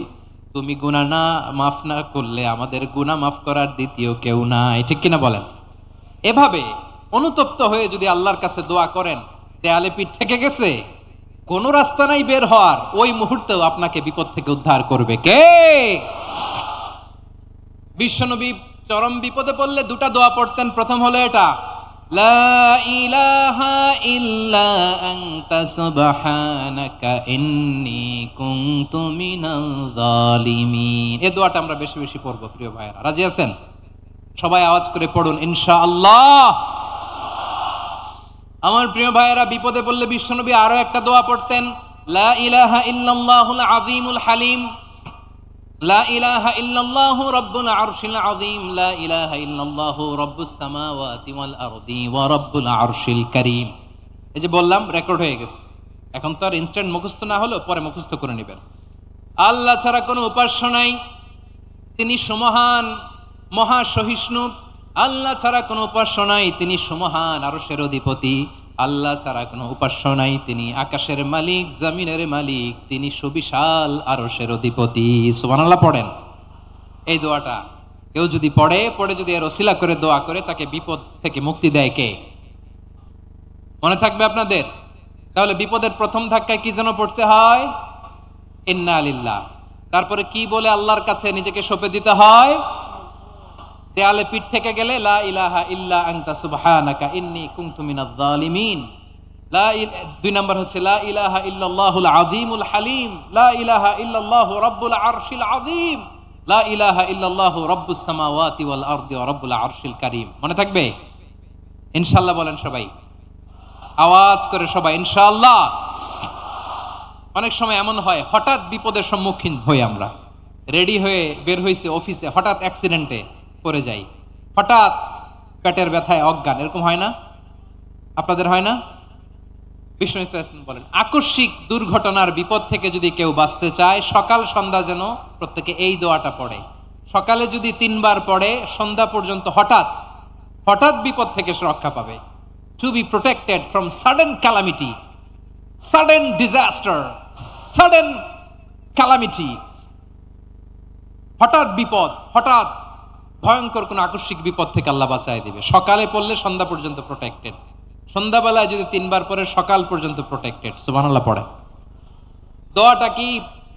তুমি গুনাহ না মাফ না করলে আমাদের গুনাহ মাফ করার দ্বিতীয় কেউ নাই। ঠিক কিনা বলেন? এভাবে অনুতপ্ত হয়ে যদি আল্লাহর কাছে দোয়া করেন, দেয়ালে পিঠ থেকে গেছে, কোন রাস্তা নাই বের হওয়ার, ওই মুহূর্তেও আপনাকে বিপদ থেকে উদ্ধার করবে কে? বিশ্বনবী চরম বিপদে পড়লে 2টা দোয়া পড়তেন। প্রথম হলো এটা, লা ইলাহা ইল্লা আনতা সুবহানাকা ইন্নী কুনতু মিনাল জালিমিন। এই দোয়াটা আমরা বেশি বেশি পড়ব প্রিয় ভাইরা। রাজি আছেন? সবাই আওয়াজ করে পড়ুন ইনশাআল্লাহ। আমার প্রিয় ভাইয়েরা, বিপদে পড়লে বিশ্বনবী আরো একটা দোয়া পড়তেন, লা ইলাহা ইল্লাল্লাহুল আযীমুল হালিম, লা ইলাহা ইল্লাল্লাহু রাব্বুল আরশিল আযীম, লা ইলাহা ইল্লাল্লাহু রাব্বুস সামাওয়াতি ওয়াল আরদি ওয়া রাব্বুল আরশিল কারীম। এই যে বললাম, রেকর্ড হয়ে গেছে। এখন তো আর ইনস্ট্যান্ট মুখস্থ না হলো, পরে মুখস্থ করে নেবেন। আল্লাহ ছাড়া কোনো উপাস্য নাই, তিনি সমহান, মহা সহিষ্ণু, আল্লাহ ছাড়া কোনো উপাস্য নাই, তিনি সুমহান আরশের অধিপতি। আল্লাহ ছাড়া কোনো উপাস্য নাই, তিনি আকাশের মালিক, জমিনের মালিক, তিনি সুবিশাল আরশের অধিপতি। সুবহানাল্লাহ পড়েন। এই দোয়াটা কেউ যদি পড়ে যদি এর ওসিলা করে দোয়া করে, তাকে বিপদ থেকে মুক্তি দেয় কে? মনে থাকবে আপনাদের? তাহলে বিপদের প্রথম ধাক্কায় কি যেন পড়তে হয়? ইন্না লিল্লাহ। তারপরে কি বলে আল্লাহর কাছে নিজেকে সঁপে দিতে হয়? দেয়ালে পিঠ থেকে গেলে লা ইলাহা ইল্লা আনতা সুবহানাকা ইন্নী কুনতু মিনাজ জালিমিন। দুই নাম্বার হচ্ছে লা ইলাহা ইল্লাল্লাহুল আযীমুল হালিম, লা ইলাহা ইল্লাল্লাহু রাব্বুল আরশিল আযীম, লা ইলাহা ইল্লাল্লাহু রাব্বুস সামাওয়াতি ওয়াল আরদি ওয়া রাব্বুল আরশিল কারীম। মনে থাকবে? ইনশাআল্লাহ বলেন সবাই, আওয়াজ করে সবাই ইনশাআল্লাহ। অনেক সময় এমন হয়, হঠাৎ বিপদের সম্মুখীন হই আমরা, রেডি হয়ে বের হইছে অফিসে, হঠাৎ অ্যাক্সিডেন্টে পড়ে যাই, হঠাৎ পেটের ব্যথায় অজ্ঞান, এরকম হয় না? আপনাদের হয় না? বিষ্ণু ইসলাম বলেন, আকস্মিক দুর্ঘটনার বিপদ থেকে যদি কেউ বাঁচতে চায়, সকাল সন্ধ্যা যেন প্রত্যেকে এই দোয়াটা পড়ে। সকালে যদি 3 বার পড়ে, সন্ধ্যা পর্যন্ত হঠাৎ বিপদ থেকে সে রক্ষা পাবে। To be protected from sudden calamity, sudden disaster, sudden calamity, হঠাৎ বিপদ, হঠাৎ ভয়ঙ্কর কোন আকস্মিক বিপদ থেকে আল্লাহ বাঁচায় দিবে। সকালে পড়লে সন্ধ্যা পর্যন্ত প্রোটেক্টেড, সন্ধ্যাবেলায় যদি 3 বার পরে সকাল পর্যন্ত প্রোটেক্টেড। সুবহানাল্লাহ পড়ে। দোয়াটা কি?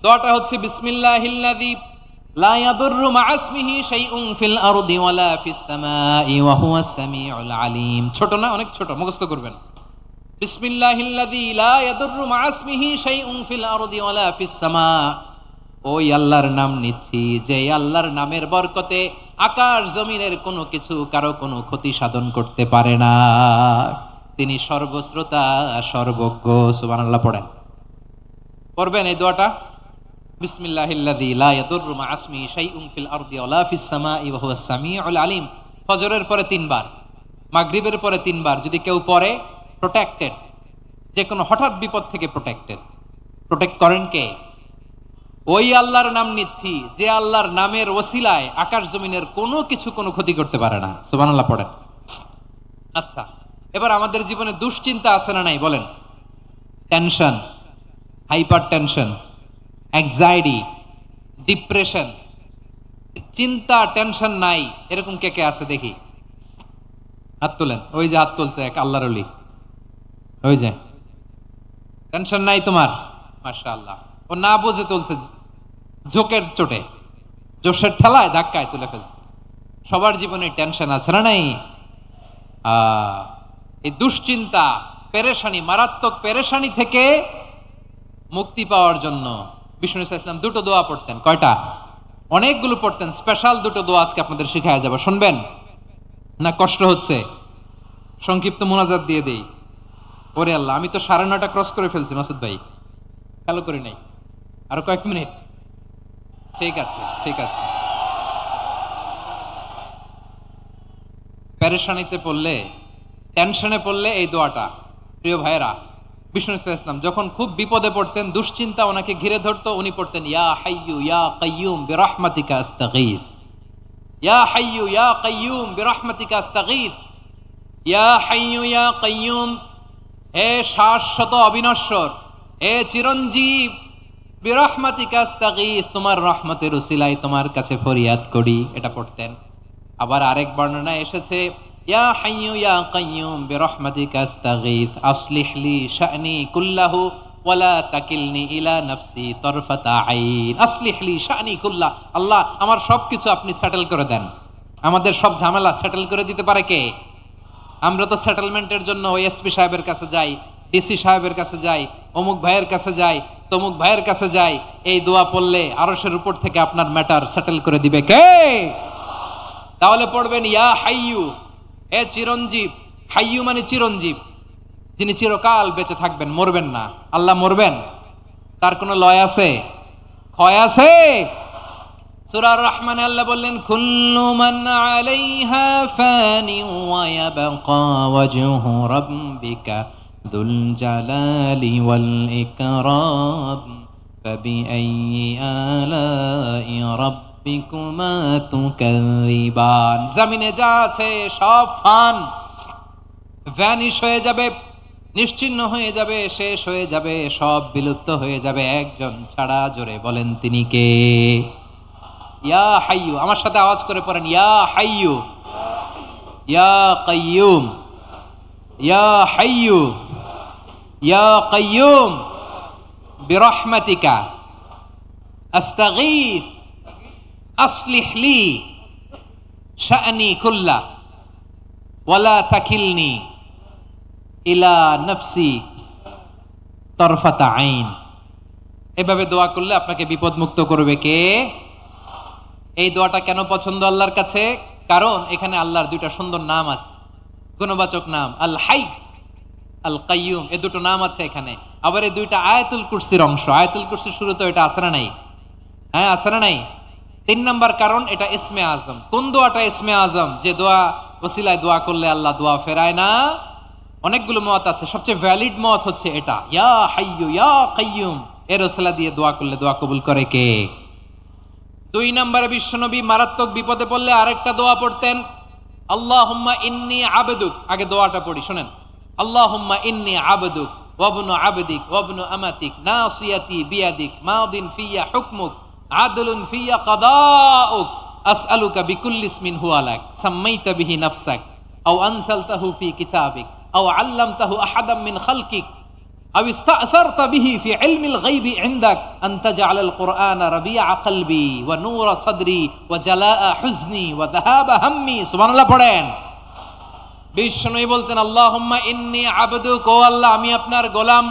দোয়াটা হচ্ছে বিসমিল্লাহিল্লাযী লা ইয়াদুররু মা ইসমিহি শাইউন ফিল আরদি ওয়ালা ফিস সামাই ওয়া হুয়াস সামিউল আলিম। ছোট না? অনেক ছোট, মুখস্থ করবেন। বিসমিল্লাহিল্লাযী লা ইয়াদুররু মা ইসমিহি শাইউন ফিল আরদি ওয়ালা ফিস সামা। ওই আল্লাহর নাম নিচ্ছি, যে আল্লাহর নামের বরকতে আকাশ জমিনের কোনো কিছু কারো কোনো ক্ষতি সাধন করতে পারে না। তিনি সর্বশ্রোতা, সর্বজ্ঞ। সুবহানাল্লাহ পড়েন। পড়বেন এই দোয়াটা, বিসমিল্লাহিল্লাযী লা ইয়াদুররু মা ইসমিহি শাইউন ফিল আরদি ওয়ালা ফিস সামাই ওয়া হুয়াস সামিউল আলিম। ফজরের পরে 3 বার, মাগরিবের পরে 3 বার যদি কেউ পড়ে, প্রোটেক্টেড, যে কোনো হঠাৎ বিপদ থেকে প্রোটেক্টেড। প্রোটেক্ট করেন কে? ওই আল্লাহর নাম নিচ্ছি, যে আল্লাহর নামের ওসিলায় আকাশ জমিনের কোনো কিছু কোনো ক্ষতি করতে পারে না। সুবহানাল্লাহ পড়েন। আচ্ছা, এবার আমাদের জীবনে দুশ্চিন্তা আছে না নাই বলেন? Tension, hyper tension, anxiety, depression, চিন্তা টেনশন নাই এরকম কে কে আছে দেখি? হাত তোলেন। ওই যে হাত তুলছে এক আল্লাহর ওলি, ওই যে। টেনশন নাই তোমার? মাশাআল্লাহ। ও না বুঝে তুলছে, ঝোঁকের চোটে, জোশের ঠেলায় ধাক্কায় তুলে ফেলছে। সবার জীবনে টেনশন আছে না নাই? এই দুশ্চিন্তা, পেরেশানি, মারাত্মক পেরেশানি থেকে মুক্তি পাওয়ার জন্য বিষ্ণু ইসলাম 2টো দোয়া পড়তেন। কয়টা? অনেকগুলো পড়তেন। স্পেশাল 2টো দোয়া আজকে আপনাদের শিখায়া যাব, শুনবেন না? কষ্ট হচ্ছে? সংক্ষিপ্ত মুনাজাত দিয়ে দেই। ওরে আল্লাহ, আমি তো 9:30 ক্রস করে ফেলছি মাসুদ ভাই, খেয়াল করি নাই। আরো কয়েক মিনিট। ঠিক আছে, ঠিক আছে। পেরেশানিতে পড়লে, টেনশনে পড়লে এই দোয়াটা, প্রিয় ভাইরা, বিষ্ণু ইসলাম যখন খুব বিপদে পড়তেন, দুশ্চিন্তা ওনাকে ঘিরে ধরতো, উনি পড়তেন ইয়া হাইয়ু ইয়া কাইয়ুম বিরহমাতিকা আস্তাগীথ, ইয়া হাইয়ু ইয়া কাইয়ুম বিরহমাতিকা আস্তাগীথ, ইয়া হাইয়ু ইয়া কাইয়ুম, হে শাশ্বত অবিনশ্বর, হে চিরঞ্জীব, বিরহমাতিকা আস্তাগীথ, তোমার রহমতের উসিলায় তোমার কাছে ফরিয়াদ করি। এটা পড়তেন। আবার আরেক বর্ণনায় এসেছে ইয়া হাইয়ু ইয়া কাইয়ুম বিরহমাতিকা আস্তাগীথ আসলিহ লি শা'নি কুল্লাহু ওয়ালা তাকিলনি ইলা নাফসি তরফাতা আইন। আসলিহ লি শা'নি কুল্লাহ, আল্লাহ আমার সবকিছু আপনি সেটেল করে দেন। আমাদের সব ঝামেলা সেটেল করে দিতে পারে কে? আমরা তো সেটেলমেন্টের জন্য ওই এসপি সাহেবের কাছে যাই, ডিসি সাহেবের কাছে যাই, অমুক ভাইয়ের কাছে যাই, তমুক ভাইয়ের কাছে যাই। এই দোয়া পড়লে আরশের উপর থেকে আপনার ম্যাটার সেটেল করে দিবে কে? তাহলে পড়বেন ইয়া হাইয়ু, হে চিরঞ্জীব। হাইয়ু মানে চিরঞ্জীব, যিনি চিরকাল বেঁচে থাকবেন, মরবেন না। আল্লাহ মরবেন? তার কোনো লয় আছে? ক্ষয় আছে? সূরা আর-রহমানে আল্লাহ বললেন কুল্লু মান আলাইহা ফানি ওয়া ইয়াবকা ওয়াজহু রাব্বিকা যুল জালালি ওয়াল ইকরাম ফাবিআইয়ি আলাই রাব্বিকা বিকুমা তুকারিবান। জমিনে যা আছে সব ফান, ভ্যানিশ হয়ে যাবে, নিশ্চিহ্ন হয়ে যাবে, শেষ হয়ে যাবে, সব বিলুপ্ত হয়ে যাবে একজন ছাড়া। জোরে বলেন তিনি কে? ইয়া হাইয়ু। আমার সাথে আওয়াজ করে পড়েন, ইয়া হাইয়ু, ইয়া কাইয়ুম, ইয়া হাইয়ু, ইয়া কাইয়ুম বিরহমাতিকা আস্তাগীথ আসলিহ লি শা'নি কুল্লা ওয়ালা তাকিলনি ইলা নফসি তরফাতা আইন। এভাবে দোয়া করলে আপনাকে বিপদ মুক্ত করবে কে? এই দোয়াটা কেন পছন্দ আল্লাহর কাছে? কারণ এখানে আল্লাহর দুইটা সুন্দর নাম আছে, গুণবাচক নাম, আল হাই, আল কাইয়ুম, এই দুটো নাম আছে এখানে। আবার এই দুইটা আয়াতুল কুরসির অংশ। আয়াতুল কুরসির শুরুতে এটা আছে না নাই? হ্যাঁ, আছে না নাই? 3 নাম্বার কারণ এটা ইসমে আজম। কোন দোয়াটা ইসমে আজম? যে দোয়া ওসিলায় দোয়া করলে আল্লাহ দোয়া ফেরায় না। অনেকগুলো মত আছে, সবচেয়ে ভ্যালিড মত হচ্ছে এটা, ইয়া হাইয়ু ইয়া কাইয়ুম। এর ওসিলা দিয়ে দোয়া করলে দোয়া কবুল করে কে? 2 নম্বরে বিশ্বনবী মারাত্মক বিপদে পড়লে আরেকটা দোয়া পড়তেন, আল্লাহুম্মা ইন্নী আবদুক। আগে দোয়াটা পড়ি, শুনেন। আল্লাহুম্মা ইন্নী আবদুক ওয়াবনু আবদিক ওয়াবনু আমাতিক নাসিয়াতি বিয়াদিক মাদিন ফিয়া হুকমুক আদলুন ফিয়া কাদাউক আসআলুকা বিকুল্লি ইসমিন হুয়া লাক সাম্মাইতা বিহি নাফসাক আও আনসালতাহু ফি কিতাবিক আও আল্লামতাহু আহাদাম মিন খালকিক আও ইস্তা'সারতা বিহি ফি ইলমিল গায়বি ইনদাক আন তাজআলাল কুরআনা রাবিআ কলবি ওয়া নূরা সাদরি ওয়া জালাআ হুজনি ওয়া যাহাবা হাম্মি। সুবহানাল্লাহ পড়েন। বিষ্ণুই বলতেন, আল্লাহুম্মা ইন্নী আবদুক, ও আল্লাহ আমি আপনার গোলাম,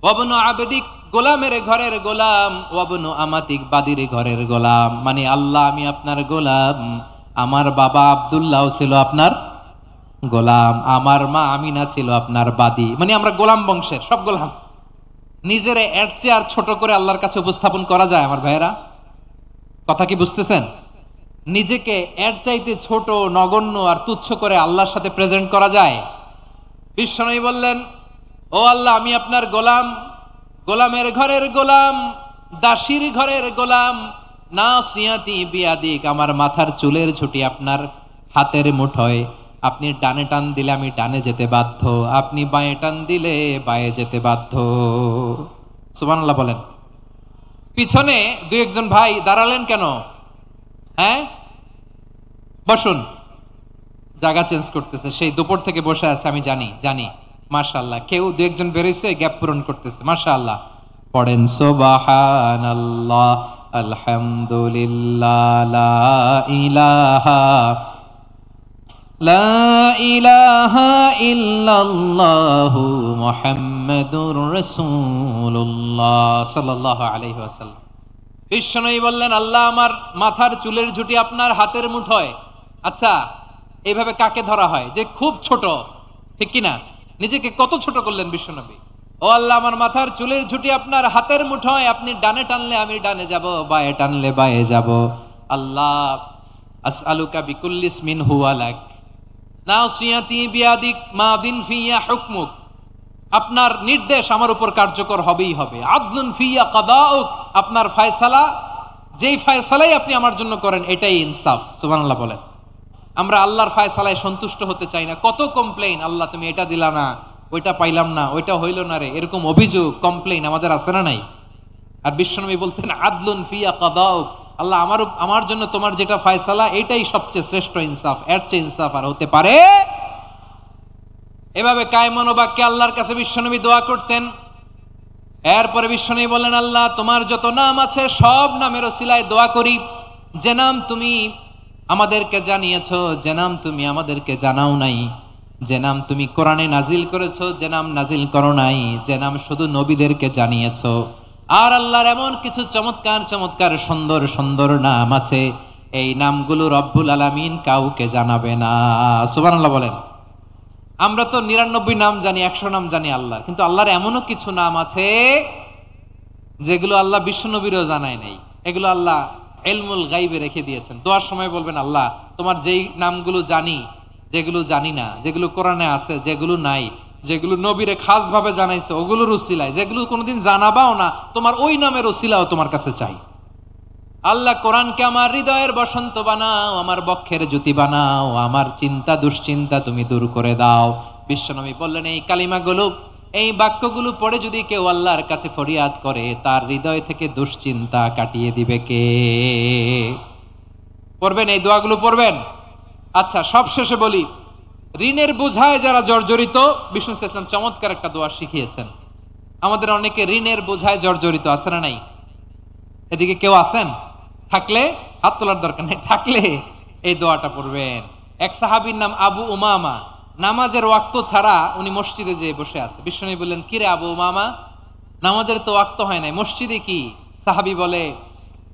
ওয়াবনু আবদিক, গোলামের ঘরের গোলাম, ওয়াবনু আমাতিক, বাদির ঘরের গোলাম। মানে আল্লাহ আমি আপনার গোলাম, আমার বাবা আব্দুল্লাহ ছিল আপনার গোলাম, আমার মা আমিনা ছিল আপনার বাদী। মানে আমরা গোলাম বংশের, সব গোলাম। নিজেরে এর চেয়ে আর ছোট করে আল্লাহর কাছে উপস্থাপন করা যায় আমার ভাইয়েরা? কথা কি বুঝতেছেন? নিজেকে এর চাইতে ছোট, নগণ্য আর তুচ্ছ করে আল্লাহর সাথে প্রেজেন্ট করা যায়? বিশ্বনবী বললেন, ও আল্লাহ আমি আপনার গোলাম, গোলামের ঘরের গোলাম, দাসীর ঘরের গোলাম, নাসিয়াতি বিয়াদিক, আমার মাথার চুলের ঝুঁটি আপনার হাতের মুঠোয়। আপনি ডানে টান দিলে আমি ডানে যেতে বাধ্য, আপনি বাঁয়ে টান দিলে বাঁয়ে যেতে বাধ্য। সুবহানাল্লাহ বলেন। পিছনে 2-1 ভাই দাঁড়ালেন কেন? হ্যাঁ, বসুন। জায়গা চেঞ্জ করতেছে, সেই দুপুর থেকে বসে আছে আমি জানি জানি। মাশাআল্লাহ, কেউ 2-1 বেরোইছে, গ্যাপ পূরণ করতেছে। মাশাআল্লাহ। পড়েন সুবহানাল্লাহ আলহামদুলিল্লাহ লা ইলাহা লা ইলাহা ইল্লাল্লাহু মুহাম্মাদুর রাসূলুল্লাহ সাল্লাল্লাহু আলাইহি ওয়াসাল্লাম। বিশ্বনবী বললেন, আল্লাহ আমার মাথার চুলের ঝুঁটি আপনার হাতের মুঠোয়। আচ্ছা, এইভাবে কাকে ধরা হয়? যে খুব ছোট, ঠিক কিনা? নিজেকে কত ছোট করলেন বিশ্বনবী। ও আল্লাহ আমার মাথার চুলের ঝুঁটি আপনার হাতের মুঠোয়, আপনি ডানে টানলে আমি ডানে যাব, বাঁয়ে টানলে বাঁয়ে যাব। আল্লাহ আসআলুকা বিকুল্লি ইসমিন হুয়া লাক নাসিয়াতি বিয়াদিক মাদিন ফিয়া হুকমুক, আপনার নির্দেশ আমার উপর কার্যকর হবেই হবে। আদলুন ফিয়া কাদাউক, আপনার ফয়সালা, যেই ফয়সালাই আপনি আমার জন্য করেন এটাই ইনসাফ। সুবহানাল্লাহ বলেন। আমরা আল্লাহর ফয়সালায় সন্তুষ্ট হতে চাই না। কত কমপ্লেইন, আল্লাহ তুমি এটা দিলা না, ওইটা পাইলাম না, ওইটা হইল না রে, এরকম অভিযোগ, কমপ্লেইন আমাদের আছে না নাই? আর বিশ্বনবী বলতেন আদলুন ফিয়া কাদাউক, আল্লাহ আমার জন্য তোমার যেটা ফয়সালা এটাই সবচেয়ে শ্রেষ্ঠ ইনসাফ, এর চেয়ে ইনসাফ আর হতে পারে? এভাবে কায়মনোবাক্যে আল্লাহর কাছে বিশ্বনবী দোয়া করতেন। এরপরে বিশ্বনবী বললেন, আল্লাহ তোমার যত নাম আছে সব নামের ওসিলায় দোয়া করি, যে নাম তুমি আমাদেরকে জানিয়েছো, যে নাম তুমি আমাদেরকে জানাও নাই, যে নাম তুমি কোরআনে নাজিল করেছো, যে নাম নাজিল করো নাই, যে নাম শুধু নবীদেরকে জানিয়েছো। আর আল্লাহর এমন কিছু চমৎকার চমৎকার সুন্দর সুন্দর নাম আছে, এই নামগুলো রব্বুল আলামিন কাউকে জানাবে না। সুবহানাল্লাহ বলেন। আমরা তো 99 নাম জানি, 100 নাম জানি আল্লাহ, কিন্তু আল্লাহর এমনও কিছু নাম আছে যেগুলো আল্লাহ বিশ্বনবীরও জানায় নাই। এগুলো আল্লাহ ইলমুল গায়বে রেখে দিয়েছেন। দোয়ার সময় বলবেন, আল্লাহ তোমার যেই নামগুলো জানি, যেগুলো জানি না, যেগুলো কোরআনে আছে, যেগুলো নাই, যেগুলো নবীরে খাস ভাবে জানাইছে ওগুলোর উসিলায়, যেগুলো কোনোদিন জানাবাও না, তোমার ওই নামের উসিলাও তোমার কাছে চাই। আল্লাহ কোরআনকে আমার হৃদয়ের বসন্ত বানাও, আমার বক্ষের জ্যোতি বানাও, আমার চিন্তা দুশ্চিন্তা তুমি দূর করে দাও। বিশ্বনবী বললেন এই কালিমাগুলো, এই বাক্যগুলো পড়ে যদি কেউ আল্লাহর কাছে ফরিয়াদ করে, তার হৃদয় থেকে দুশ্চিন্তা কাটিয়ে দিবে কে? পড়বেন, এই দোয়াগুলো পড়বেন। আচ্ছা, সবশেষে বলি, ঋণের বোঝায় যারা জর্জরিত, বিষ্ণু ইসলাম চমৎকার একটা দোয়া শিখিয়েছেন। আমাদের অনেকে ঋণের বোঝায় জর্জরিত, আছে না নাই? এদিকে কেউ আছেন? থাকলে হাত তোলার দরকার নেই, থাকলে এই দোয়াটা পড়বেন। এক সাহাবীর নাম আবু উমামা, নামাজের ওয়াক্ত ছাড়া উনি মসজিদে যেয়ে বসে আছে। বিশ্বনবী বললেন, কিরে আবু উমামা, নামাজের তো ওয়াক্ত হয় নাই, মসজিদে কি? সাহাবী বলে,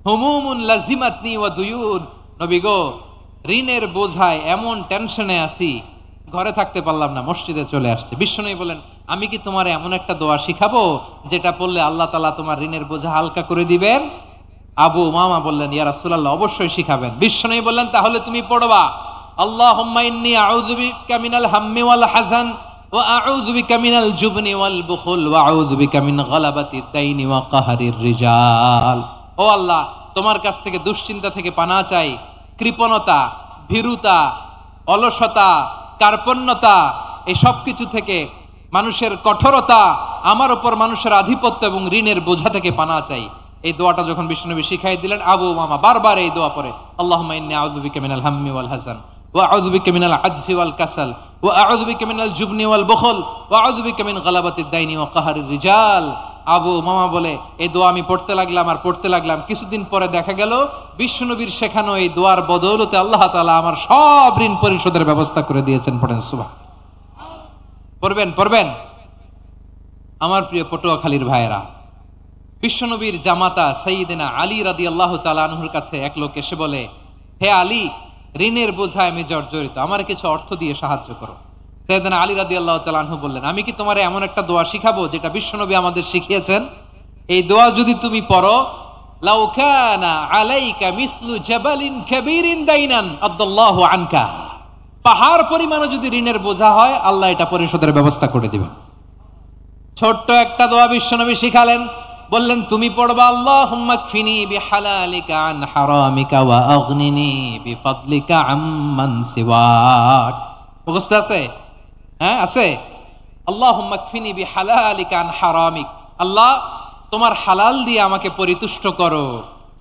হুমুমুন লাজিমাতনি ওয়া দুয়ুন, নবী গো, ঋণের বোঝায় এমন টেনশনে আছি, ঘরে থাকতে পারলাম না, মসজিদে চলে আসছে। বিশ্বনবী বলেন, আমি কি তোমার এমন একটা দোয়া শিখাবো যেটা পড়লে আল্লাহ তাআলা তোমার ঋণের বোঝা হালকা করে দিবেন? আবু উমামা বললেন, ইয়া রাসূলুল্লাহ, অবশ্যই শিখাবেন। বিশ্বনবী বললেন, তাহলে তুমি পড়বা, আল্লাহুম্মা ইন্নী আউযু বিকা মিনাল হাম্মি ওয়াল হাযান ওয়া আউযু বিকা মিনাল জুবনি ওয়াল বুখল ওয়া আউযু বিকা মিন গালাবাতিদ দাইনি ওয়া কাহরির রিজাল। ও আল্লাহ, তোমার কাছ থেকে দুশ্চিন্তা থেকে পানাহ চাই, কৃপণতা, ভীরুতা, অলসতা, কার্পণ্যতা, এই সব কিছু থেকে, মানুষের কঠোরতা, আমার উপর মানুষের আধিপত্য এবং ঋণের বোঝা থেকে পানাহ চাই। এই দোয়াটা যখন বিশ্বনবী শিখাই দিলেন, আবু উমামা বারবার এই দোয়া পড়ে, আল্লাহুম্মা ইন্নী আউযু বিকা মিনাল হাম্মি ওয়াল হাযান ওয়া আউযু বিকা মিনাল আজজি ওয়াল কাসাল ওয়া আউযু বিকা মিনাল জুবনি ওয়াল বুখল ওয়া আউযু বিকা মিন গালাবাতিদ দাইনি ওয়া কাহরির রিজাল। আবু উমামা বলে, এই দোয়া আমি পড়তে লাগলাম আর পড়তে লাগলাম, কিছুদিন পরে দেখা গেল বিশ্বনবীর শেখানো এই দোয়ার বদৌলতে আল্লাহ তাআলা আমার সব ঋণ পরিশোধের ব্যবস্থা করে দিয়েছেন। পড়েন সুবহান। পড়বেন পড়বেন। আমার প্রিয় পটুয়াখালীর ভাইয়েরা, বিশ্বনবীর জামাতা সাইয়্যিদিনা আলী রাদিয়াল্লাহু তাআলা আনহুর কাছে এক লোক এসে বলে, হে আলী, ঋণের বোঝায় আমি জর্জরিত, আমার কিছু অর্থ দিয়ে সাহায্য করো। সাইয়্যিদিনা আলী রাদিয়াল্লাহু তাআলা আনহু বললেন, আমি কি তোমারে এমন একটা দোয়া শিখাবো যেটা বিশ্বনবী আমাদের শিখিয়েছেন? এই দোয়া যদি তুমি পড়ো, লাউ কানা আলাইকা মিসলু জাবালিন কাবীরিন দাইনান আদাল্লাহু আনকা, পাহাড় পরিমাণও যদি ঋণের বোঝা হয়, আল্লাহ এটা পরিশোধের ব্যবস্থা করে দিবেন। ছোট্ট একটা দোয়া বিশ্বনবী শিখালেন, বললেন তুমি পড়বা, আল্লাহুম্মা কফিনি বিহালালিকা আন হারামিকা ওয়া আগনিনি বিফাদলিকা আম্মান সিওয়াক। মুখস্থ আছে? হ্যাঁ, আছে। আল্লাহুম্মা কফিনি বিহালালিকা আন হারামিক, আল্লাহ তোমার হালাল দিয়ে আমাকে পরিতুষ্ট করো,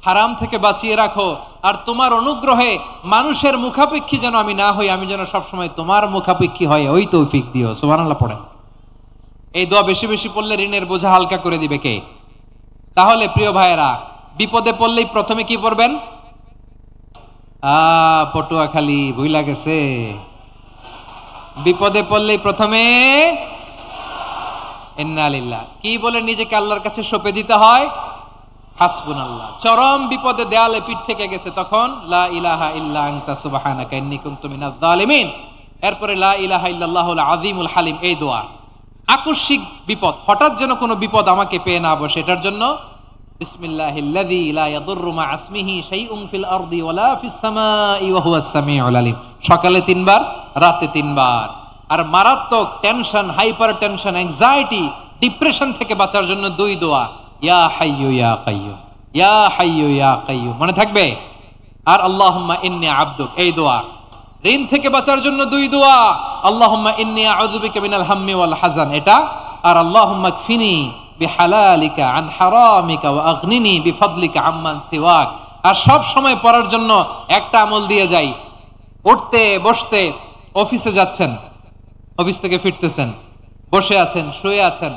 হারাম থেকে বাঁচিয়ে রাখো, আর তোমার অনুগ্রহে মানুষের মুখাপেক্ষী যেন আমি না হই, আমি যেন সবসময় তোমার মুখাপেক্ষী হয়, ওই তৌফিক দিও। সুবহানাল্লাহ পড়েন। এই দোয়া বেশি বেশি পড়লে ঋণের বোঝা হালকা করে দিবে কে? তাহলে প্রিয় ভাইয়েরা, বিপদে পড়লেই প্রথমে কি পড়বেন? পটুয়াখালী ভুইলা গেছে, বিপদে পড়লেই প্রথমে ইন্না লিল্লাহ কি বলে নিজেকে আল্লাহর কাছে সঁপে দিতে হয়? হাসবুনাল্লাহ। চরম বিপদে দেয়ালে পিঠ থেকে গেছে, তখন লা ইলাহা ইল্লা আনতা সুবহানাকা ইন্নী কুনতু মিনাজ জালিমিন। এরপরে লা ইলাহা ইল্লাল্লাহুল আযীমুল হালিম, এই দোয়া। আকস্মিক বিপদ, হঠাৎ যেন কোনো বিপদ আমাকে পেয়ে না বসে, এটার জন্য বিসমিল্লাহিল্লাযী লা ইয়াদুররু মা ইসমিহি শাইউন ফিল আরদি ওয়ালা ফিস সামাই ওয়া হুয়াস সামিউল আলিম। সকালে 3 বার, রাতে 3 বার। আর মারাত্মক tension, hyper tension, anxiety, depression থেকে বাঁচার জন্য 2 দোয়া, ইয়া হাইয়্যু ইয়া কাইয়্যুম, ইয়া হাইয়্যু ইয়া কাইয়্যুম, মনে থাকবে? আর আল্লাহুম্মা ইন্নী আবদুক, এই দোয়া। ঋণ থেকে বাঁচার জন্য 2 দোয়া, আল্লাহুম্মা ইন্নী আউযু বিকা মিনাল হাম্মি ওয়াল হাযান, এটা। আর আল্লাহুম্মা কফিনি বিহালালিকা আন হারামিকা ওয়া আগনিনি বিফাদলিকা আম্মান সিওয়াক। আর সব সময় পড়ার জন্য একটা আমল দিয়ে যাই, উঠতে বসতে, অফিসে যাচ্ছেন, অফিস থেকে ফিরতেছেন, বসে আছেন, শুয়ে আছেন,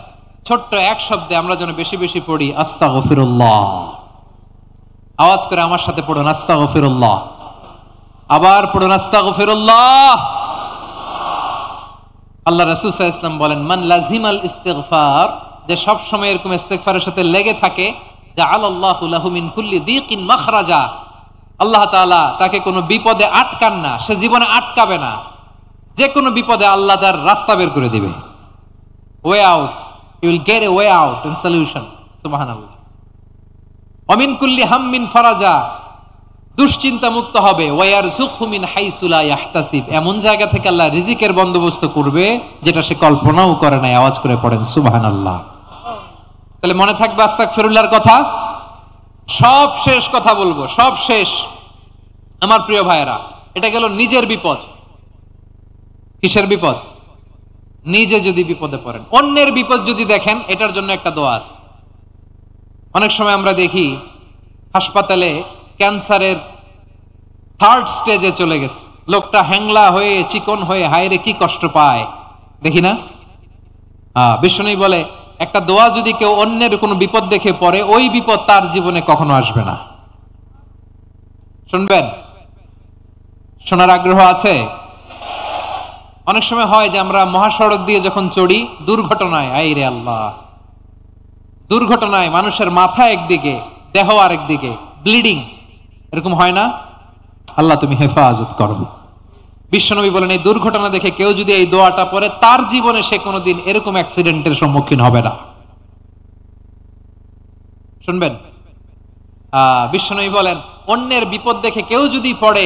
ছোট্ট এক শব্দে আমরা যেন বেশি বেশি পড়ি আস্তাগফিরুল্লাহ। আওয়াজ করে আমার সাথে পড়ুন আস্তাগফিরুল্লাহ। আবার পড়ুন আস্তাগফিরুল্লাহ। আল্লাহ রাসূল সাল্লাল্লাহু আলাইহি ওয়াসাল্লাম বলেন, মান লাজিমাল ইস্তিগফার, যে সব সময় এরকম ইস্তিগফারের সাথে লেগে থাকে, জাআলাল্লাহু লাহু মিন কুল্লি দীকিন মাখরাজা, আল্লাহ তাআলা তাকে কোনো বিপদে আটকান না, সে জীবনে আটকাবে না, যে কোনো বিপদে আল্লাহ তার রাস্তা বের করে দিবে। Way out, you will get a way out and solution. সুবহানাল্লাহ। ওয়া মিন কুল্লি হাম্মিন ফারাজা, দুশ্চিন্তা মুক্ত হবে। ওয়ায়ারযুকহু মিন হাইসু লা ইয়াহতাসিব, এমন জায়গা থেকে আল্লাহ রিজিকের বন্দোবস্ত করবে যেটা সে কল্পনাও করে নাই। আওয়াজ করে পড়েন সুবহানাল্লাহ। তাহলে মনে থাকবে আস্তাগফিরুল্লাহর কথা। সব শেষ কথা বলবো, সব শেষ আমার প্রিয় ভাইয়েরা। এটা গেল নিজের বিপদ। কিসের বিপদ? নিজে যদি বিপদে পড়েন। অন্যের বিপদ যদি দেখেন, এটার জন্য একটা দোয়া আছে। অনেক সময় আমরা দেখি হাসপাতালে ক্যান্সারের 3rd স্টেজে চলে গেছে, লোকটা হ্যাংলা হয়ে চিকন হয়ে হায়রে কি কষ্ট পায়, দেখি না? বিষ্ণু বলে একটা দোয়া যদি কেউ অন্যের কোনো বিপদ দেখে পড়ে, ওই বিপদ তার জীবনে কখনো আসবে না। শুনবেন? শোনার আগ্রহ আছে? অনেক সময় হয় যে আমরা মহাসড়ক দিয়ে যখন চড়ি, দুর্ঘটনায়, আইরে আল্লাহ, দুর্ঘটনায় মানুষের মাথা একদিকে, দেহ আরেকদিকে, ব্লিডিং, এরকম হয় না? আল্লাহ তুমি হেফাজত করো। বিশ্বনবী বলেন এই দুর্ঘটনা দেখে কেউ যদি এই দোয়াটা পড়ে, তার জীবনে সে কোনোদিন এরকম অ্যাক্সিডেন্টের সম্মুখীন হবে না। শুনবেন? বিশ্বনবী বলেন অন্যের বিপদ দেখে কেউ যদি পড়ে,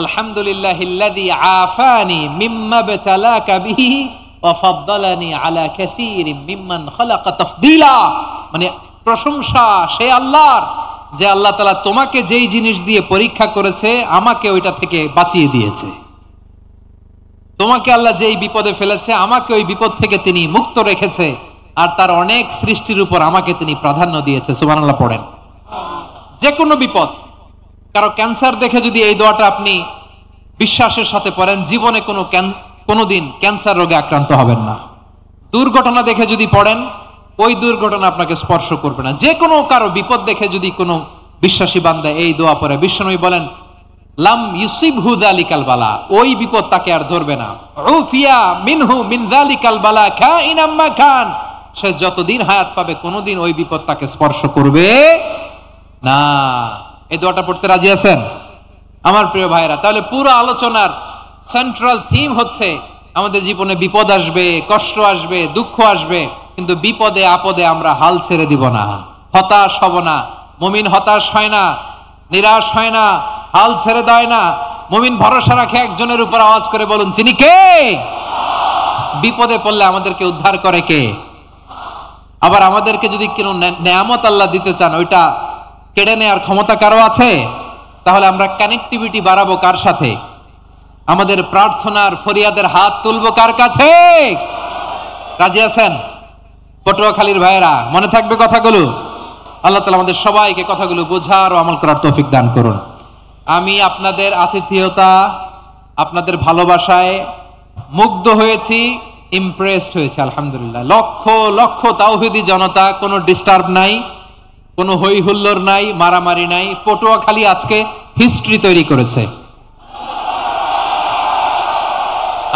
আলহামদুলিল্লাহিল্লাযী আফানি মিম্মা বাতালাকা বিহি ওয়া ফাদ্দালানি আলা কাসীরিম মিম্মান খালাকা তাফদীলা, মানে প্রশংসা সে আল্লাহর, যে আল্লাহ তাআলা তোমাকে যেই জিনিস দিয়ে পরীক্ষা করেছে, আমাকে ওইটা থেকে বাঁচিয়ে দিয়েছে। তোমাকে আল্লাহ যেই বিপদে ফেলেছে, আমাকে ওই বিপদ থেকে তিনি মুক্ত রেখেছে, আর তার অনেক সৃষ্টির উপর আমাকে তিনি প্রাধান্য দিয়েছে। সুবহানাল্লাহ পড়েন। যে কোনো বিপদ, কারো ক্যান্সার দেখে যদি এই দোয়াটা আপনি বিশ্বাসের সাথে পড়েন, জীবনে কোনোদিন ক্যান্সার রোগে আক্রান্ত হবেন না। দুর্ঘটনা দেখে যদি পড়েন, ওই দুর্ঘটনা আপনাকে স্পর্শ করবে না। যে কোনো কারো বিপদ দেখে যদি কোনো বিশ্বাসী বান্দা এই দোয়া পড়ে, বিশ্বনবী বলেন লাম ইউসিবহু যালিকাল বালা, ওই বিপদ তাকে আর ধরবে না। উফিয়া মিনহু মিন যালিকাল বালা কাইনাম মা কান, সে যতদিন হায়াত পাবে কোনোদিন ওই বিপদ তাকে স্পর্শ করবে না। এই দোয়াটা পড়তে রাজি আছেন আমার প্রিয় ভাইরা? তাহলে পুরো আলোচনার সেন্ট্রাল থিম হচ্ছে আমাদের জীবনে বিপদ আসবে, কষ্ট আসবে, দুঃখ আসবে, কিন্তু বিপদে আপদে আমরা হাল ছেড়ে দিব না, হতাশ হব না। মুমিন হতাশ হয় না, নিরাশ হয় না, হাল ছেড়ে দেয় না। মুমিন ভরসা রাখে একজনের উপর। আওয়াজ করে বলুন, যিনি কে? বিপদে পড়লে আমাদেরকে উদ্ধার করে কে? আবার আমাদেরকে যদি কোনো নেয়ামত আল্লাহ দিতে চান, ওইটা কেড়ে নেওয়ার ক্ষমতা কারো আছে? তাহলে আমরা কানেক্টিভিটি বাড়াবো কার সাথে? আমাদের প্রার্থনার ফরিয়াদের হাত তুলবো কার কাছে? রাজি আছেন? পটুয়াখালীর ভাইয়েরা, মনে থাকবে কথাগুলো? আল্লাহ তাআলা আমাদের সবাইকে কথাগুলো বোঝার ও আমল করার তৌফিক দান করুন। আমি আপনাদের আতিথেয়তা, আপনাদের ভালোবাসায় মুগ্ধ হয়েছি, ইমপ্রেসড হয়েছে। আলহামদুলিল্লাহ। লক্ষ লক্ষ তাওহীদি জনতা, কোনো ডিস্টার্ব নাই, কোনো হই হুল্লোড় নাই, মারামারি নাই। পটুয়াখালী আজকে হিস্ট্রি তৈরি করেছে।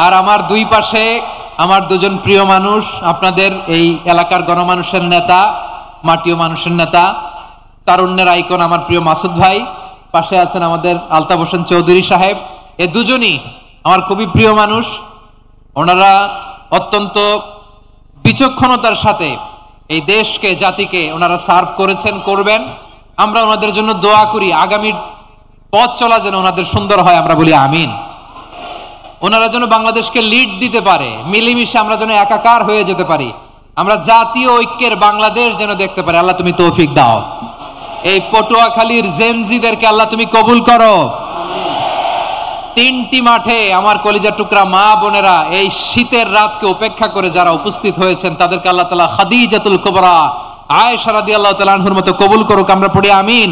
আর আমার দুই পাশে আমার দুজন প্রিয় মানুষ, আপনাদের এই এলাকার গণমানুষের নেতা, মাটিও মানুষের নেতা, তারুণ্যের আইকন আমার প্রিয় মাসুদ ভাই। পাশে আছেন আমাদের আলতাফ হোসেন চৌধুরী সাহেব। এ দুজনই আমার খুবই প্রিয় মানুষ। ওনারা অত্যন্ত বিচক্ষণতার সাথে এই দেশকে, জাতিকে ওনারা সার্ভ করেছেন, করবেন। আমরা ওনাদের জন্য দোয়া করি, আগামীর পথ চলা যেন ওনাদের সুন্দর হয়, আমরা বলি আমিন। ওনারা যেন বাংলাদেশকে লিড দিতে পারে, মিলেমিশে আমরা যেন একাকার হয়ে যেতে পারি, আমরা জাতীয় ঐক্যের বাংলাদেশ যেন দেখতে পারি। আল্লাহ তুমি তৌফিক দাও। এই পটুয়াখালীর জেনজিদেরকে আল্লাহ তুমি কবুল করো। তিনটি মাঠে আমার কলিজার টুকরা মা বোনেরা এই শীতের রাতকে উপেক্ষা করে যারা উপস্থিত হয়েছেন, তাদেরকে আল্লাহ তাআলা খাদিজাতুল কুবরা আয়েশা রাদিয়াল্লাহু তাআলা আনহার মতো কবুল করুক, আমরা পড়ি আমিন।